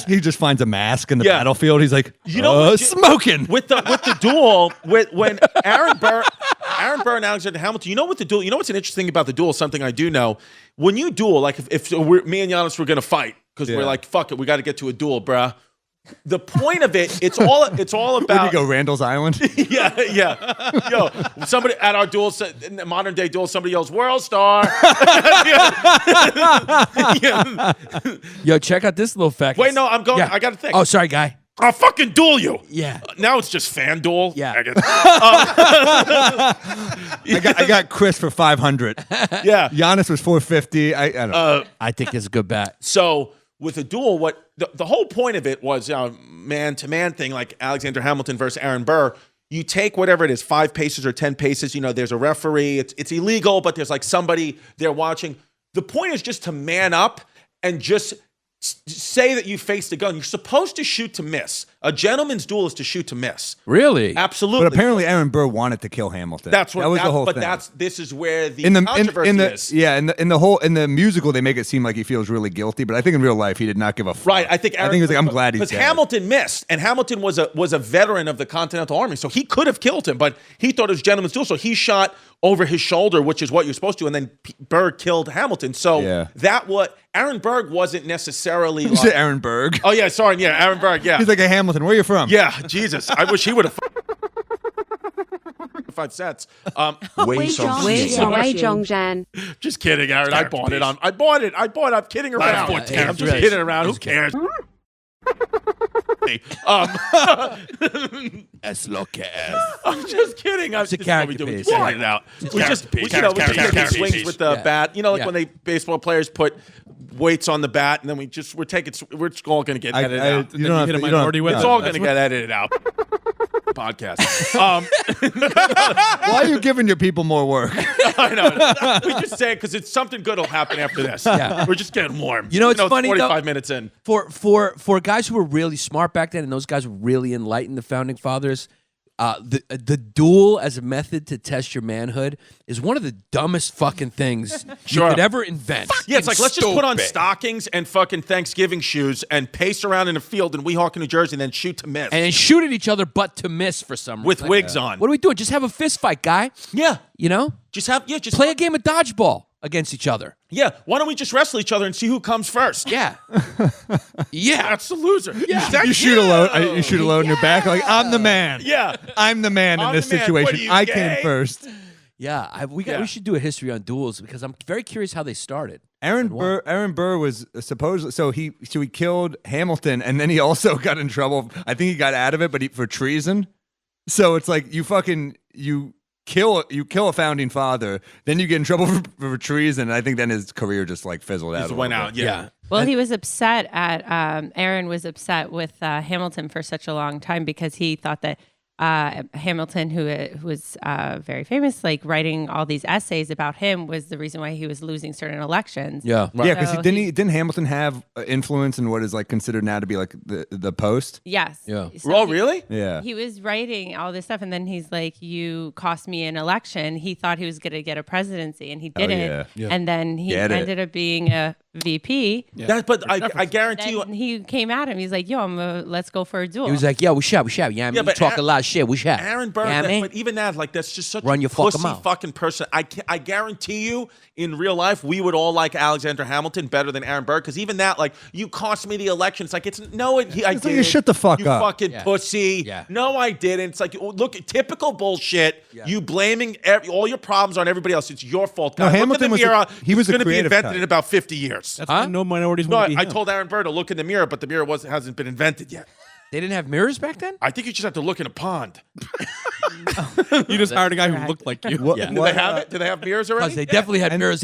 He just finds a mask in the battlefield. He's like, smoking with the duel when Aaron Burr and Alexander Hamilton. You know what the duel? You know what's an interesting about the duel? Something I do know. When you duel, like if me and Yannis were gonna fight because we're like, fuck it, we got to get to a duel, bruh. The point of it, it's all about. Where do you go, Randall's Island? Yeah. Yo, somebody at our duel, in the modern day duel, somebody yells "World Star." Yo, check out this little fact. Wait, no, I'm going. Yeah. I got to think. Oh, sorry, guy. I'll fucking duel you. Yeah. Now it's just fan duel. Yeah. I got Chris for 500. Yeah. Giannis was 450. I don't know. I think it's a good bet. So with a duel, what the whole point of it was man-to-man thing, like Alexander Hamilton versus Aaron Burr. You take whatever it is, 5 paces or 10 paces. There's a referee. It's illegal, but there's like somebody there watching. The point is just to man up and just say that you faced a gun. You're supposed to shoot to miss. A gentleman's duel is to shoot to miss. Really? Absolutely. But apparently Aaron Burr wanted to kill Hamilton. That was the whole thing. But this is where the controversy is. Yeah, in the musical they make it seem like he feels really guilty, but I think in real life he did not give a fuck. Right. I think he was like, I'm glad he's dead. Because Hamilton missed, and Hamilton was a veteran of the Continental Army, so he could have killed him, but he thought it was gentleman's duel, so he shot over his shoulder, which is what you're supposed to, and then Burr killed Hamilton. So Aaron Berg wasn't necessarily. You said Aaron Berg. Oh yeah, sorry, yeah, Aaron Berg. Yeah, he's like a Hamilton. Where are you from? Yeah, Jesus, I wish he would have. 5 cents. Just kidding, Aaron. I bought it. I bought it. I'm kidding around. I'm just kidding around. Who cares? Es lo que es. I'm just kidding. It's a character piece. We it out. We just take swings with the bat. When they baseball players put weights on the bat, and then we're just all going to get edited out. You don't hit a minority with it. It's all going to get edited out. podcast. Why are you giving your people more work? I know. We just say it because it's something good will happen after this. Yeah. We're just getting warm. You know, it's funny 45 though, minutes in. For guys who were really smart back then, and those guys were really enlightened, the founding fathers. The duel as a method to test your manhood is one of the dumbest fucking things you could ever invent. Yeah, it's like, let's just put on Stupid. stockings and fucking Thanksgiving shoes and pace around in a field in Weehawken, New Jersey, and then shoot to miss. And then shoot at each other, but to miss for some reason. With wigs on. What are we doing? Just have a fist fight, guy. Yeah. You know? Just Play a game of dodgeball against each other. Yeah. Why don't we just wrestle each other and see who comes first? Yeah. Yeah. That's the loser. Yeah. You shoot a load. You shoot a load in your back. Like I'm the man. Yeah. I'm the man in I'm this the man. situation. What are you, I gay? came first. Yeah. We should do a history on duels because I'm very curious how they started. Aaron Burr was supposedly so he killed Hamilton and then he also got in trouble. I think he got out of it, but for treason. So it's like you kill a founding father, then you get in trouble for treason. And I think then his career just like fizzled out. Just went out. Yeah. Well, he was upset Aaron was upset with Hamilton for such a long time because he thought that Hamilton, who was very famous, like writing all these essays about him, was the reason why he was losing certain elections. Yeah. Right. Yeah, because didn't Hamilton have influence in what is like considered now to be like the Post? Yes. Yeah. So really? Yeah. He was writing all this stuff, and then he's like, "You cost me an election." He thought he was going to get a presidency, and he didn't. Yeah. And then he ended up being a VP. Yeah. But I guarantee you. Then he came at him. He's like, "Yo, let's go for a duel." He was like, "Yo, we shot. Yeah, I mean, Yeah, you but talk a lot of shit. We shot." Aaron Burr, Yeah, I mean? but even that, like, that's just such Run a your fucking pussy mouth. fucking person. I guarantee you, in real life, we would all like Alexander Hamilton better than Aaron Burr, because even that, like, you cost me the election. It's like, I Like, did. you shut the fuck you up. fucking pussy. Yeah. No, I didn't. It's like, look, typical bullshit. Yeah. You blaming all your problems on everybody else. It's your fault. No, God. Hamilton look was at the mirror. he was a going to be creative invented type. in about 50 years. That's why no minorities No, want to be I him. told Aaron Burr to look in the mirror, but the mirror hasn't been invented yet. They didn't have mirrors back then? I think you just have to look in a pond. You just hired a guy who looked like you. Yeah. Do they have it? Do they have mirrors already? Because they definitely had mirrors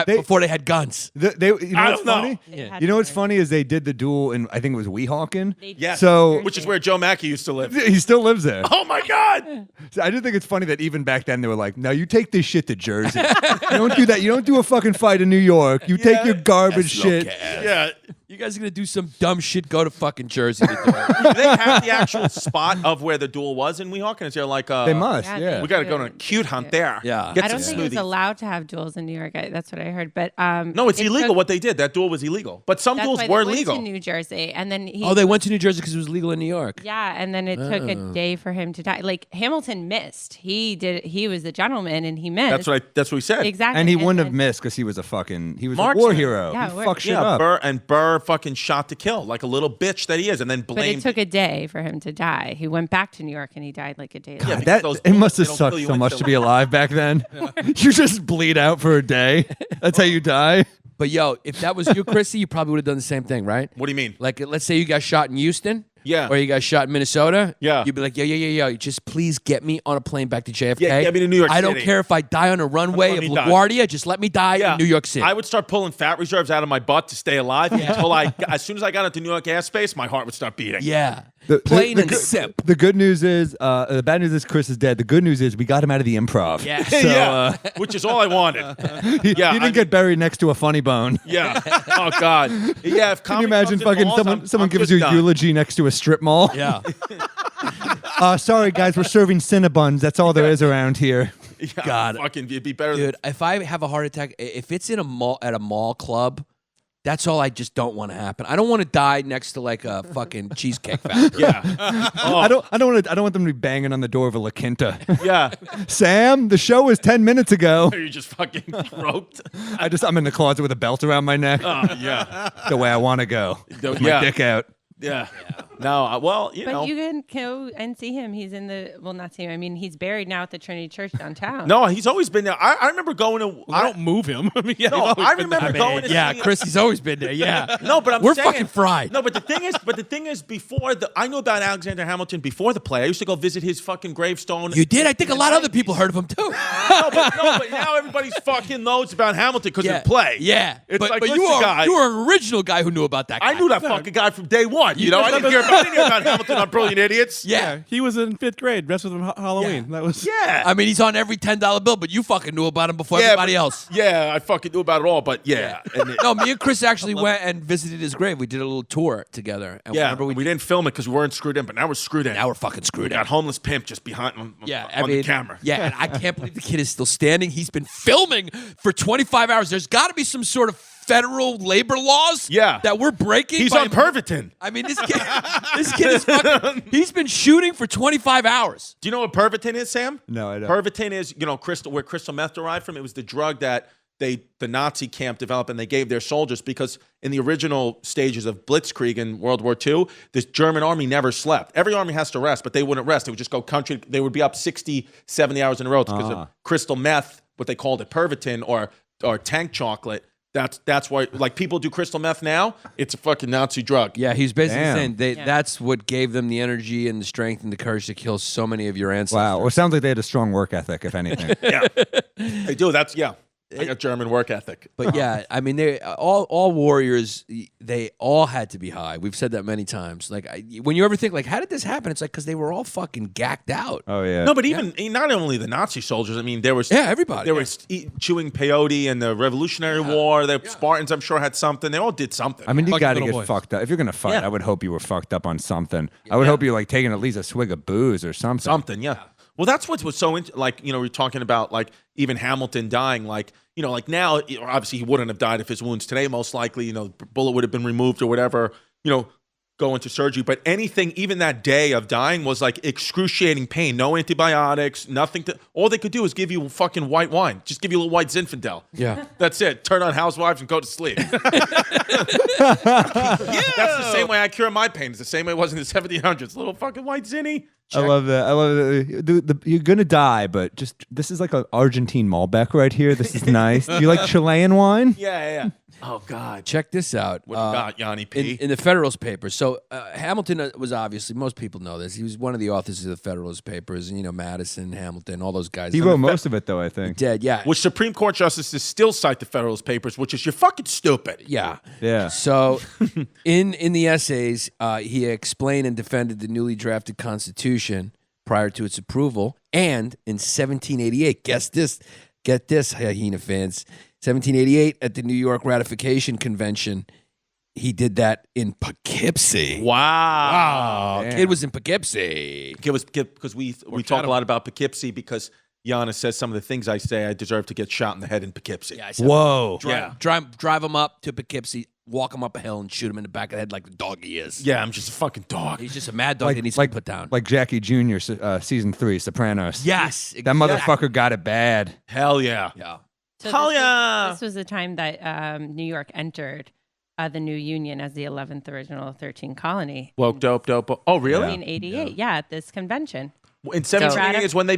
before they had guns. You know I what's don't know. funny? Yeah. You know what's funny is they did the duel in I think it was Weehawken. Yeah. So Which is where Joe Mackey used to live. he still lives there. Oh my God! So I just think it's funny that even back then they were like, "No, you take this shit to Jersey. You don't do that. You don't do a fucking fight in New York. You take your garbage shit." Yeah. You guys are going to do some dumb shit, go to fucking Jersey to do it. Do they have the actual spot of where the duel was in Weehawken? Is there like a... They must. Yeah, Yeah. We got to go on a cute hunt there. Yeah. Get I don't some think it's smoothies. allowed to have duels in New York. That's what I heard. But No, it's illegal took- what they did. That duel was illegal. But some That's duels why were they went legal. to New Jersey, and then They went to New Jersey because it was legal in New York. Yeah, and then it took a day for him to die. Like Hamilton missed. He was a gentleman, and he missed. That's what we said. Exactly. And he wouldn't have then- missed because he was a war Marksman. hero. Yeah, he war- fucked shit Yeah, up. Burr fucking shot to kill like a little bitch that he is, and then But blamed. it took a day for him to die. He went back to New York, and he died like a day later. Yeah, God, because those it must have bullets, they don't sucked kill you so much until- to be alive back then. You just bleed out for a day. That's how you die. But yo, if that was you, Chrissy, you probably would have done the same thing, right? What do you mean? Like, let's say you got shot in Houston. Yeah. Or you got shot in Minnesota. Yeah. You'd be like, yo, just please get me on a plane back to JFK. Yeah, get me to New York I don't City. care if I die on a runway Let of me die. LaGuardia. Just let me die in New York City. I would start pulling fat reserves out of my butt to stay alive until as soon as I got into New York airspace, my heart would start beating. yeah. The- Plain the and good- sip. The good news is, the bad news is Chris is dead. The good news is we got him out of the improv. Yeah. So, Yeah, which is all I wanted. he Yeah, didn't get buried next to a funny bone. Yeah. Oh God. Yeah. If Can you imagine fucking someone gives you a eulogy? eulogy next to a strip mall? Yeah. Sorry guys, we're serving Cinnabons. That's all there is around here. Yeah, God. fucking, it'd be better. Dude, if I have a heart attack, if it's in a mall at a mall club, that's all I just don't want to happen. I don't want to die next to like a fucking cheesecake factory. Yeah. I don't want them to be banging on the door of a La Quinta. Yeah. Sam, the show was 10 minutes ago. Are you just fucking roped? I'm in the closet with a belt around my neck. Yeah. The way I want to go. With my Yeah. dick out. Yeah. No. Well, you But know. you can go and see him. He's in not see him. I mean, he's buried now at the Trinity Church downtown. No, he's always been there. I remember going to. I don't move him. I mean, yeah, No, he's always I been remember there. going to Yeah, see- Chrissy's always been there. Yeah. No, but We're saying, fucking fried. No, but the thing is, before I knew about Alexander Hamilton before the play. I used to go visit his fucking gravestone. You did? I think a lot of other people heard of him too. No, but now everybody's fucking knows about Hamilton because of the play. Yeah. It's but like, but what's you the are guy? you are an original guy who knew about that guy. I knew that fucking guy from day one. You know, I didn't hear Everybody knew about Hamilton on Brilliant Idiots. Yeah. He was in 5th grade, dressed with him Halloween. That was Yeah. I mean, he's on every $10 bill, but you fucking knew about him before everybody else. Yeah, I fucking knew about it all, but yeah. And No, me and Chris actually went and visited his grave. We did a little tour together. And yeah, remember we didn't film it because we weren't screwed in, but now we're screwed in. now we're fucking screwed We got up. homeless pimp just behind on the camera. Yeah, and I can't believe the kid is still standing. He's been filming for 25 hours. There's got to be some sort of federal labor laws that we're breaking. He's by on Pervitin. I mean, this kid is fucking, he's been shooting for 25 hours. Do you know what Pervitin is, Sam? No, I don't. Pervitin is, where crystal meth derived from. It was the drug that the Nazi camp developed and they gave their soldiers because in the original stages of Blitzkrieg in World War II, this German army never slept. Every army has to rest, but they wouldn't rest. They would just go country. They would be up 60, 70 hours in a row because of crystal meth, what they called it, Pervitin or tank chocolate. That's why, like, people do crystal meth now. It's a fucking Nazi drug. Yeah, he's basically saying that's what gave them the energy and the strength and the courage to kill so many of your ancestors. Wow. Well, it sounds like they had a strong work ethic, if anything. Yeah, they do. I got German work ethic. But yeah, I mean, they all warriors, they all had to be high. We've said that many times. Like, when you ever think, like, how did this happen? It's like, because they were all fucking gacked out. Oh, yeah. No, but even not only the Nazi soldiers. I mean, there was everybody. There was chewing peyote in the Revolutionary War. The Spartans, I'm sure, had something. They all did something. I mean, you Fucking got to little get boys. fucked up. If you're going to fight, I would hope you were fucked up on something. I would hope you like taking at least a swig of booze or something. Something, yeah. Well, that's what was so we're talking about, like, even Hamilton dying, like now, obviously he wouldn't have died of his wounds today, most likely, the bullet would have been removed or whatever, go into surgery. But anything, even that day of dying, was like excruciating pain. No antibiotics, nothing. All they could do is give you fucking white wine. Just give you a little white Zinfandel. Yeah. That's it. Turn on Housewives and go to sleep. That's the same way I cure my pain. It's the same way it was in the 1700s. Little fucking white Zinny. I love that. I love that. You're gonna die, but just this is like an Argentine Malbec right here. This is nice. Do you like Chilean wine? Yeah. Oh, God. Check this out. What you got, Yanni P? In the Federalist Papers. So Hamilton was obviously, most people know this, he was one of the authors of the Federalist Papers, and Madison, Hamilton, all those guys. He wrote most of it, though, I think. Dead, yeah. Which Supreme Court justices still cite the Federalist Papers, which is you're fucking stupid. Yeah. Yeah. So in the essays, he explained and defended the newly drafted Constitution prior to its approval. And in 1788, get this, Hyena fans, 1788 at the New York Ratification Convention, he did that in Poughkeepsie. Wow. Kid was in Poughkeepsie. Because we talk a lot about Poughkeepsie because Yannis says some of the things I say I deserve to get shot in the head in Poughkeepsie. Yeah, I said, Whoa. Drive him up to Poughkeepsie, walk him up a hill, and shoot him in the back of the head like the dog he is. Yeah, I'm just a fucking dog. He's just a mad dog that needs to be put down. Like Jackie Jr., season 3, Sopranos. Yes. That motherfucker got it bad. Hell yeah. Yeah. So this was the time that New York entered the new union as the 11th original 13 colony. Woke dope. Oh, really? 1988, at this convention. In 1788 is when they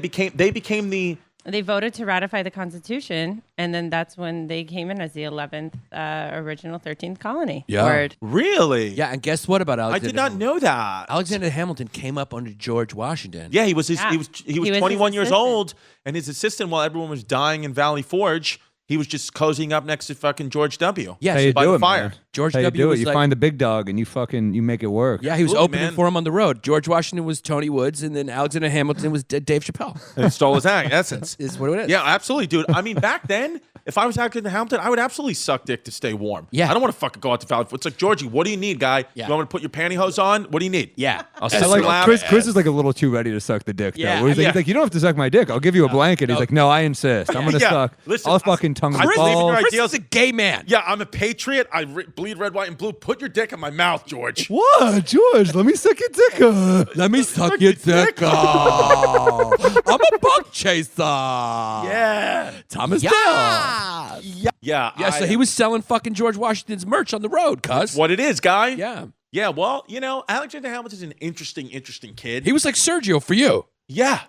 became the... They voted to ratify the Constitution, and then that's when they came in as the 11th original 13th colony. Yeah. Word. Really? Yeah, and guess what about Alexander? I did not know that. Alexander Hamilton came up under George Washington. Yeah, he was Yeah. he was He was 21 his years assistant. old, and his assistant, while everyone was dying in Valley Forge, he was just cozying up next to fucking George W. Yes, How you by do the it, fire. man. George How you W. do it. was You like- find the big dog and you make it work. Yeah, he was Absolutely, opening man. for him on the road. George Washington was Tony Woods, and then Alexander Hamilton was Dave Chappelle. And stole his essence. Is what it is. Yeah, absolutely, dude. I mean, back then, if I was Alexander Hamilton, I would absolutely suck dick to stay warm. Yeah. I don't want to fucking go out to Valley Forge. It's like, Georgie, what do you need, guy? Yeah. You want me to put your pantyhose on? What do you need? Yeah. I'll I sit like slap. Chris is like a little too ready to suck the dick. Though. Yeah, Where he's, like, yeah. he's like, you don't have to suck my dick. I'll give you a blanket. He's like, no, I insist. I'm gonna Yeah. suck. Listen, I'll fucking tongue I and believe in your balls. idea. Chris is a gay man. Yeah, I'm a patriot. I bleed red, white, and blue. Put your dick in my mouth, George. What, George? Let me suck your dick. Let me suck your dick off. I'm a bug chaser. Yeah. Thomas Yeah. Yeah, so he was selling fucking George Washington's merch on the road, cuz. What it is, guy. Yeah. Yeah, well, Alexander Hamilton's an interesting kid. He was like Sergio for you. Yeah.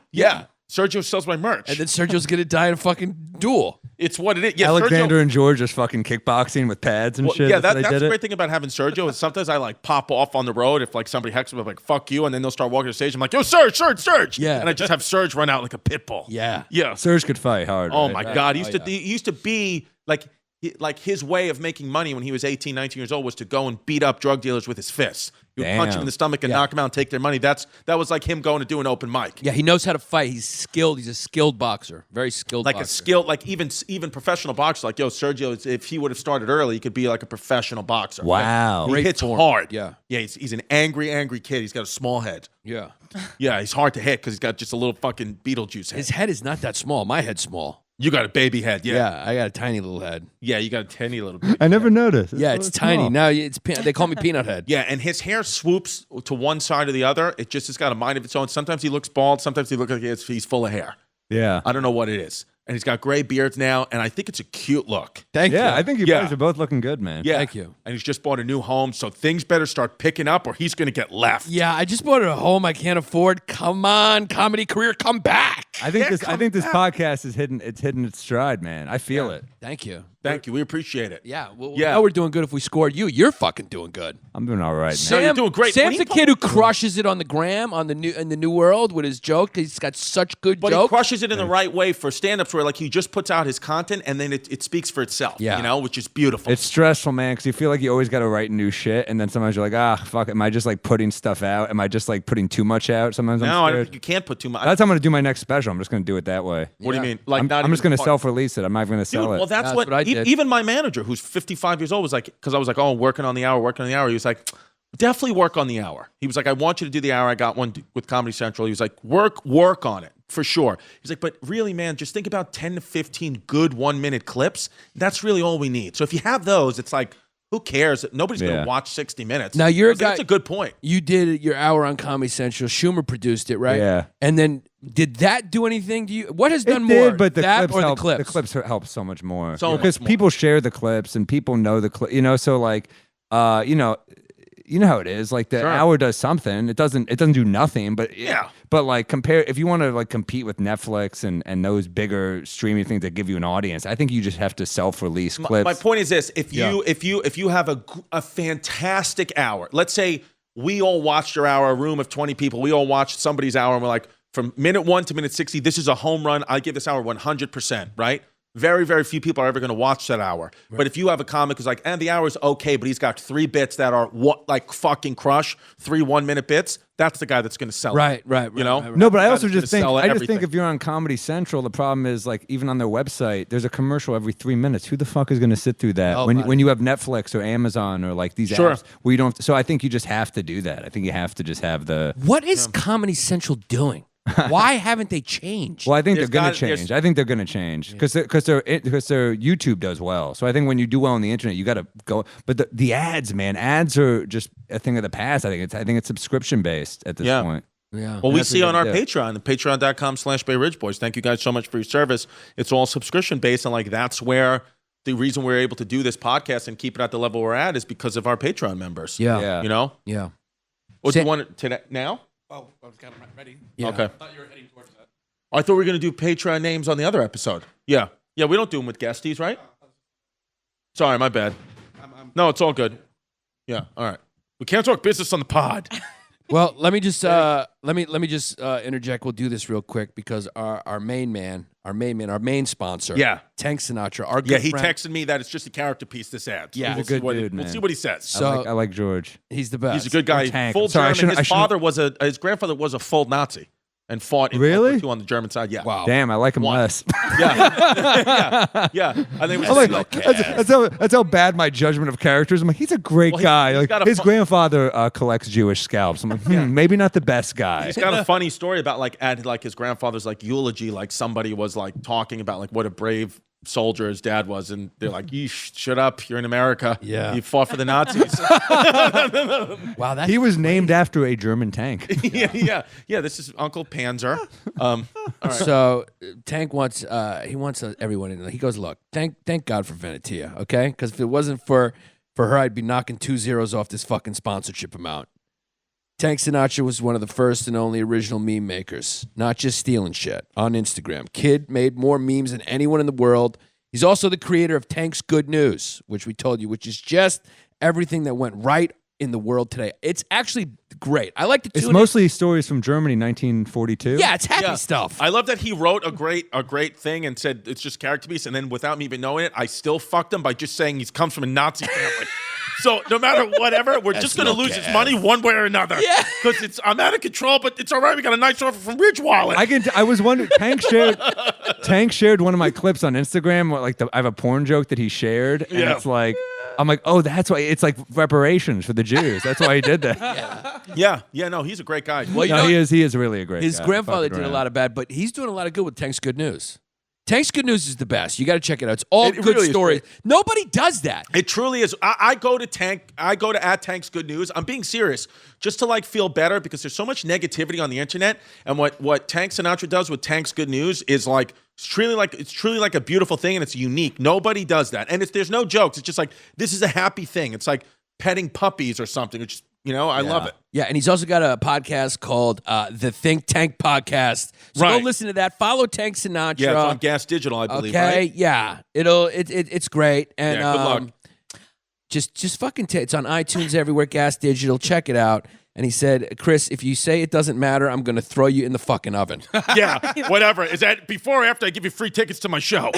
Sergio sells my merch. And then Sergio's going to die in a fucking duel. It's what it is. Yeah, Alexander Sergio, and George just fucking kickboxing with pads and shit. yeah, That's that's how they the did great it. thing about having Sergio is sometimes I like pop off on the road if like somebody hexes me, like fuck you, and then they'll start walking the stage. I'm like, yo, Serge. Yeah. And I just have Serge run out like a pit bull. Yeah. Yeah. Serge could fight hard. Oh right? my God. He Oh, used to be like like his way of making money when he was 18, 19 years old was to go and beat up drug dealers with his fists. He would punch them in the stomach and knock them out and take their money. That was like him going to do an open mic. Yeah, he knows how to fight. He's skilled. He's a skilled boxer. Very skilled Like boxer. a skill, like even professional boxers. Like, yo, Sergio, if he would have started early, he could be like a professional boxer. Wow. He Great hits form. hard. Yeah. Yeah, he's an angry kid. He's got a small head. Yeah. Yeah, he's hard to hit because he's got just a little fucking Beetlejuice head. His head is not that small. My head's small. You got a baby head, Yeah, I got a tiny little head. Yeah, you got a tiny little bit. I never noticed. Yeah, it's tiny. small. Now they call me Peanut Head. Yeah, and his hair swoops to one side or the other. It just has got a mind of its own. Sometimes he looks bald. Sometimes he looks like he's full of hair. Yeah. I don't know what it is. And he's got gray beards now, and I think it's a cute look. Thank you. Yeah, I think you Yeah. guys are both looking good, man. Yeah. Thank you. And he's just bought a new home, so things better start picking up or he's going to get left. Yeah, I just bought a home I can't afford. Come on, comedy career, come back. I think this podcast is hitting its stride, man. I feel it. Thank you. Thank you. We appreciate it. Yeah, well, Yeah. we know we're doing good if we scored you. You're fucking doing good. I'm doing all right, man. Sam, you're doing great. When Sam's he a kid who crushes it on the gram in the new world with his joke. He's got such good But he jokes. crushes it in the right way for stand-ups where like he just puts out his content and then it speaks for itself, Yeah. you know, which is beautiful. It's stressful, man, because you feel like you always got to write new shit, and then sometimes you're like, fuck, am I just like putting stuff out? Am I just like putting too much out? Sometimes no, I'm I don't scared. think you can't put too much. That's how I'm going to do my next special. I'm just going to do it that way. What do you mean? Like I'm just going to self-release it. I'm not going to Dude, sell it. well, that's what I did. Even my manager, who's 55 years old, was like, because I was like, oh, working on the hour. He was like, definitely work on the hour. He was like, I want you to do the hour. I got one with Comedy Central. He was like, work on it for sure. He's like, but really, man, just think about 10 to 15 good 1 minute clips. That's really all we need. So if you have those, it's like, who cares? Nobody's going Yeah. to watch 60 minutes. Now, you're I was like, a guy- That's a good point. You did your hour on Comedy Central. Schumer produced it, right? Yeah. And then did that do anything to you? What has done It more? did, but the that clips or help. the clips? The clips help so much more. So much because more. people share the clips and people know the clip. You know, so like, you know how it is. Like the Sure. hour does something. It doesn't do nothing. But Yeah. But like compare if you want to like compete with Netflix and those bigger streaming things that give you an audience, I think you just have to self-release clips. My point is this: if you have a fantastic hour, let's say we all watched your hour, a room of 20 people, we all watched somebody's hour, and we're like, from minute 1 to minute 60, this is a home run. I give this hour 100%, right? Very, very few people are ever going to watch that hour. Right. But if you have a comic who's like, the hour is okay, but he's got 3 bits that are like fucking crush, 3 1-minute bits, that's the guy that's going to sell it. Right. You know? No, but I Guy also that's just gonna think sell I just everything. think if you're on Comedy Central, the problem is like even on their website, there's a commercial every 3 minutes. Who the fuck is going to sit through that when you have Netflix or Amazon or like these Sure. apps where you don't? So I think you just have to do that. I think you have to just have the. What is Comedy Central doing? Why haven't they changed? Well, I think There's they're going got- to there's- change. I think they're going to change because their YouTube does well. So I think when you do well on the internet, you got to go. But the ads, man, ads are just a thing of the past. I think it's subscription based at this Yeah. point. Yeah. Well, we That's see what on our they do. Patreon, patreon.com/Bay Ridge Boys. Thank you guys so much for your service. It's all subscription based, and like that's where the reason we're able to do this podcast and keep it at the level we're at is because of our Patreon members. Yeah. You know? Yeah. What do Sa- you want today now? Oh, I was kind of ready. Yeah. Okay. I thought you were heading towards that. I thought we were going to do Patreon names on the other episode. Yeah. Yeah, we don't do them with guesties, right? Sorry, my bad. No, it's all good. Yeah, all right. We can't talk business on the pod. Well, let me just interject. We'll do this real quick because our main sponsor, Yeah. Tank Sinatra, our good Yeah, he friend, texted me that it's just a character piece, this ad. So Yeah. we'll He's a see good what dude, we'll man. see what he says. So- I like George. he's the best. He's a good guy. Tank. Full Sorry, I German. shouldn't- His grandfather was a full Nazi and fought in Really? World War II on the German side. Yeah. Wow. Damn, I like him One. less. Yeah. I think it was I'm like, just that's how bad my judgment of characters. I'm like, he's a great Well, guy. he's Like got a his fu- grandfather collects Jewish scalps. I'm like, maybe not the best guy. He's got a funny story about like at like his grandfather's like eulogy, like somebody was like talking about like what a brave soldier his dad was, and they're like, "Yeesh, shut up! You're in America. Yeah. You fought for the Nazis." Wow, that's He was named after a German tank. yeah. This is Uncle Panzer. All right. So Tank wants everyone in. He goes, look, thank God for Venetia, okay? Because if it wasn't for her, I'd be knocking 2 zeros off this fucking sponsorship amount. Tank Sinatra was one of the first and only original meme makers, not just stealing shit on Instagram. Kid made more memes than anyone in the world. He's also the creator of Tank's Good News, which we told you, which is just everything that went right in the world today. It's actually great. I like to tune It's in. mostly stories from Germany, 1942. Yeah, it's happy stuff. I love that he wrote a great thing and said it's just character piece, and then without me even knowing it, I still fucked him by just saying he comes from a Nazi family. So no matter whatever, we're just gonna lose his money one way or another. Yeah, because I'm out of control, but it's all right. We got a nice offer from Ridge Wallet. I was wondering. Tank shared one of my clips on Instagram. I have a porn joke that he shared, and it's like, I'm like, oh, that's why it's like reparations for the Jews. That's why he did that. Yeah. No, he's a great guy. Well, he is really a great guy. His grandfather Fucking did a around. lot of bad, but he's doing a lot of good with Tank's Good News. Tank's Good News is the best. You got to check it out. It's all good really is stories. great. Nobody does that. It truly is. I go to @Tank's Good News. I'm being serious, just to like feel better because there's so much negativity on the internet. And what Tank Sinatra does with Tank's Good News is like it's truly like a beautiful thing, and it's unique. Nobody does that, and there's no jokes. It's just like this is a happy thing. It's like petting puppies or something. It's just, I love it. Yeah, and he's also got a podcast called The Think Tank Podcast. So go listen to that. Follow Tank Sinatra. Yeah, it's on Gas Digital, I believe. Okay, right? yeah, it's great. And good luck. Just fucking it's on iTunes everywhere. Gas Digital, check it out. And he said, Chris, if you say it doesn't matter, I'm going to throw you in the fucking oven. Yeah, whatever. Is that before or after I give you free tickets to my show?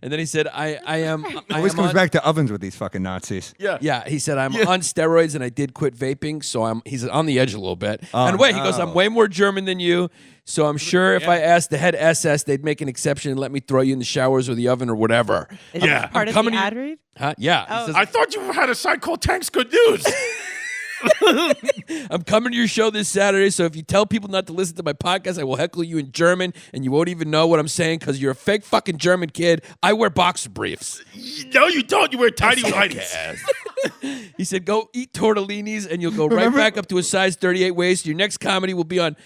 And then he said, I am. Always comes back to ovens with these fucking Nazis. Yeah, he said, I'm on steroids and I did quit vaping, so he's on the edge a little bit. And he goes, I'm way more German than you, so I'm sure if I asked the head SS, they'd make an exception and let me throw you in the showers or the oven or whatever. Is that part of the ad read? Huh? Yeah. Oh. He says, I thought you had a site called Tank's Good News. I'm coming to your show this Saturday, so if you tell people not to listen to my podcast, I will heckle you in German, and you won't even know what I'm saying because you're a fake fucking German kid. I wear boxer briefs. No, you don't. You wear tiny whities. He said, go eat tortellinis, and you'll go right back up to a size 38 waist. Your next comedy will be on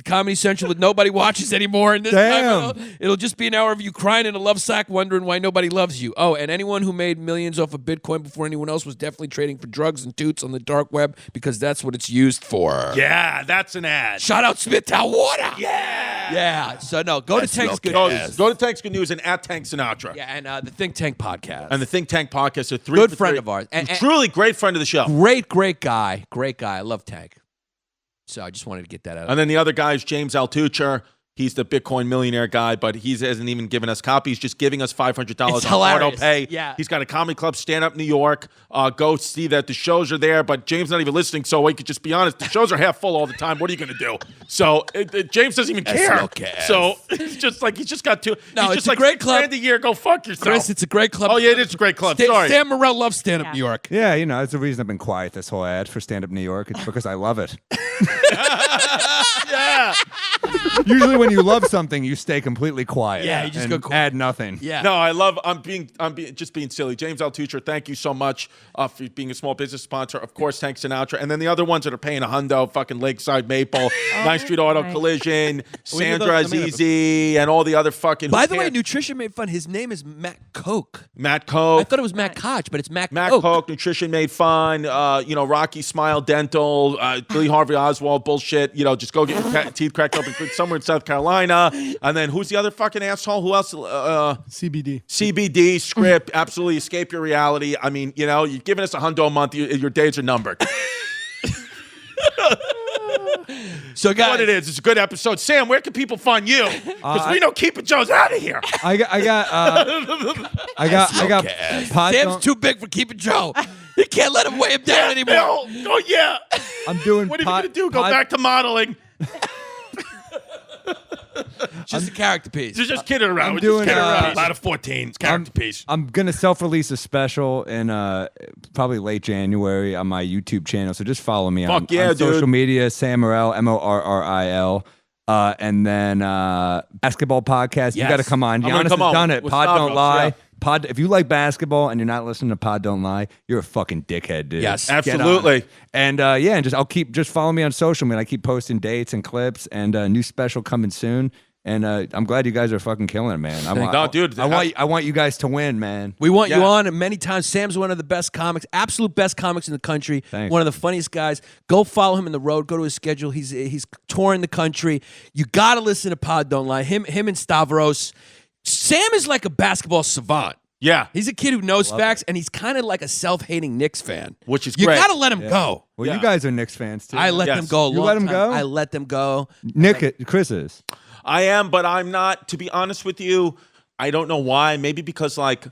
Comedy Central that nobody watches anymore. And this time it'll just be an hour of you crying in a love sack wondering why nobody loves you. Oh, and anyone who made millions off of Bitcoin before anyone else was definitely trading for drugs and toots on the dark web because that's what it's used for. Yeah, that's an ad. Shout out Smithtown Water. Yeah. Yeah. So no, go to Tank's Good News. Go to Tank's Good News and @Tank Sinatra. Yeah, and the Think Tank Podcast. And the Think Tank Podcast are Good friend of ours. And truly great friend of the show. Great guy. Great guy. I love Tank. So I just wanted to get that out. And then the other guy is James Altucher. He's the Bitcoin millionaire guy, but he hasn't even given us copies, just giving us $500 It's on hilarious. auto pay. Yeah. He's got a comedy club, Stand Up New York. Go see that. The shows are there, but James not even listening, so we could just be honest. The shows are half full all the time. What are you going to do? So James doesn't even care. okay. So it's just like he's just got two. No, he's it's just a like great club. $6,000 a year. Go fuck yourself. Chris, it's a great club. Oh, yeah, it is a great club. Sorry. Sam Morril loves Stand Up Yeah. New York. Yeah, that's the reason I've been quiet this whole ad for Stand Up New York. It's because I love it. Yeah. Usually when you love something, you stay completely quiet. Yeah, you just and go add nothing. Yeah. No, I'm being just being silly. James Altucher, thank you so much for being a small business sponsor. Of course, Tank Sinatra, and then the other ones that are paying $100, fucking Lakeside Maple, 9th Street Auto nice. Collision, Sandra let me- Azizi, and all the other fucking. By who the way, cares? Nutrition made fun. His name is Matt Koch. Matt Koch. I thought it was Matt Koch, but it's Matt Matt Koch, Nutrition Made Fun, Rocky Smile Dental, Lee Harvey Oswald bullshit. Just go get your teeth cracked open somewhere in South Carolina. And then who's the other fucking asshole? Who else? CBD. CBD script. Absolutely escape your reality. I mean, you're giving us $100 a month. Your days are numbered. So, guys, What it is. It's a good episode. Sam, where can people find you? Because we know Keepin' Joe's out of here. I got Pod Sam's Don't- too big for Keeping Joe. You can't let him weigh him down anymore. Bill. Oh, yeah. I'm doing What are you going to do? Go back to modeling? Just a character piece. Just kidding around. I'm We're doing, just kidding around. uh, Out of 14. It's character piece. I'm gonna self-release a special in probably late January on my YouTube channel. So just follow me on, Fuck yeah, on social dude. media, Sam Morril, Morril. And then basketball podcast. You Yes. got to come on. I'm gonna Giannis come has on done it. with Pod Stavros, Don't Lie. yeah. Pod. If you like basketball and you're not listening to Pod Don't Lie, you're a fucking dickhead, dude. Yes. Get on. Absolutely. And just follow me on social, man. I keep posting dates and clips, and new special coming soon. And I'm glad you guys are fucking killing it, man. dude. I want you guys to win, man. We want you Yeah. on many times. Sam's one of the best comics, absolute best comics in the country. Thanks. One of the funniest guys. Go follow him in the road. Go to his schedule. He's touring the country. You got to listen to Pod Don't Lie. Him and Stavros. Sam is like a basketball savant. Yeah, He's a kid who knows facts, and he's kind of like a self-hating Knicks fan. which is You great. gotta let him go. Well, Yeah. you guys are Knicks fans too. I let Yes. them go. You let him go? I let them go. Chris is. I am, but I'm not. To be honest with you, I don't know why. Maybe because like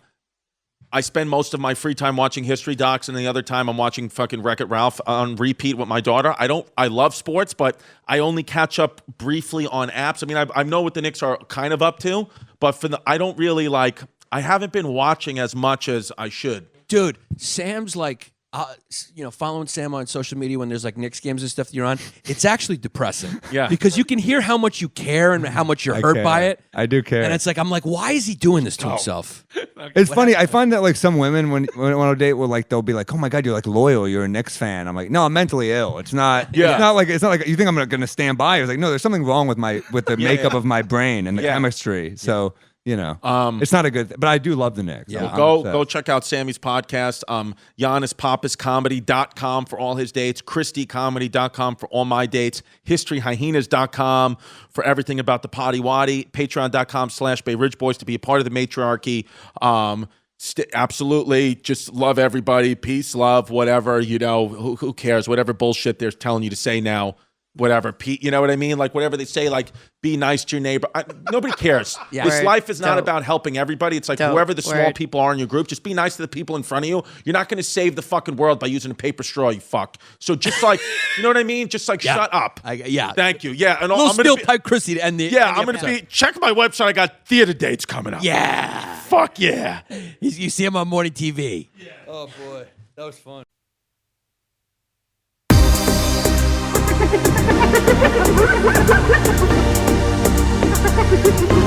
I spend most of my free time watching history docs, and the other time I'm watching fucking Wreck-It Ralph on repeat with my daughter. I love sports, but I only catch up briefly on apps. I mean, I know what the Knicks are kind of up to, but I don't really like. I haven't been watching as much as I should. Dude, Sam's like, following Sam on social media when there's like Knicks games and stuff that you're on. It's actually depressing. Yeah. Because you can hear how much you care and how much you're hurt care. by it. I do care. And it's like, I'm like, why is he doing this to himself? It's funny. I find that like some women when on a date will like they'll be like, "Oh my god, you're like loyal. You're a Knicks fan." I'm like, "No, I'm mentally ill. It's not. Yeah. It's not like you think I'm going to stand by." It's like, no, there's something wrong with the makeup of my brain and the chemistry. So it's not a good thing. But I do love the Knicks. Yeah. Go check out Sammy's podcast. Yannis Pappas Comedy.com for all his dates. ChristyComedy.com for all my dates. HistoryHyenas.com for everything about the Potty Waddy. Patreon.com/Bay Ridge Boys to be a part of the matriarchy. Absolutely, just love everybody. Peace, love, whatever. Who cares? Whatever bullshit they're telling you to say now. Whatever, Pete, you know what I mean? Like whatever they say, like be nice to your neighbor. Nobody cares. Yeah. This Word. life is not Dope. about helping everybody. It's like Dope. whoever the small Word. people are in your group, just be nice to the people in front of you. You're not going to save the fucking world by using a paper straw, you fuck. So just like, you know what I mean? Just like shut up. Thank you. Yeah. And Little I'm steel gonna be, pipe Chrissy to end the yeah, end the I'm going to episode. be, check my website. I got theater dates coming up. Yeah. Fuck yeah. You see him on morning TV. Oh boy, that was fun. Ha ha ha ha!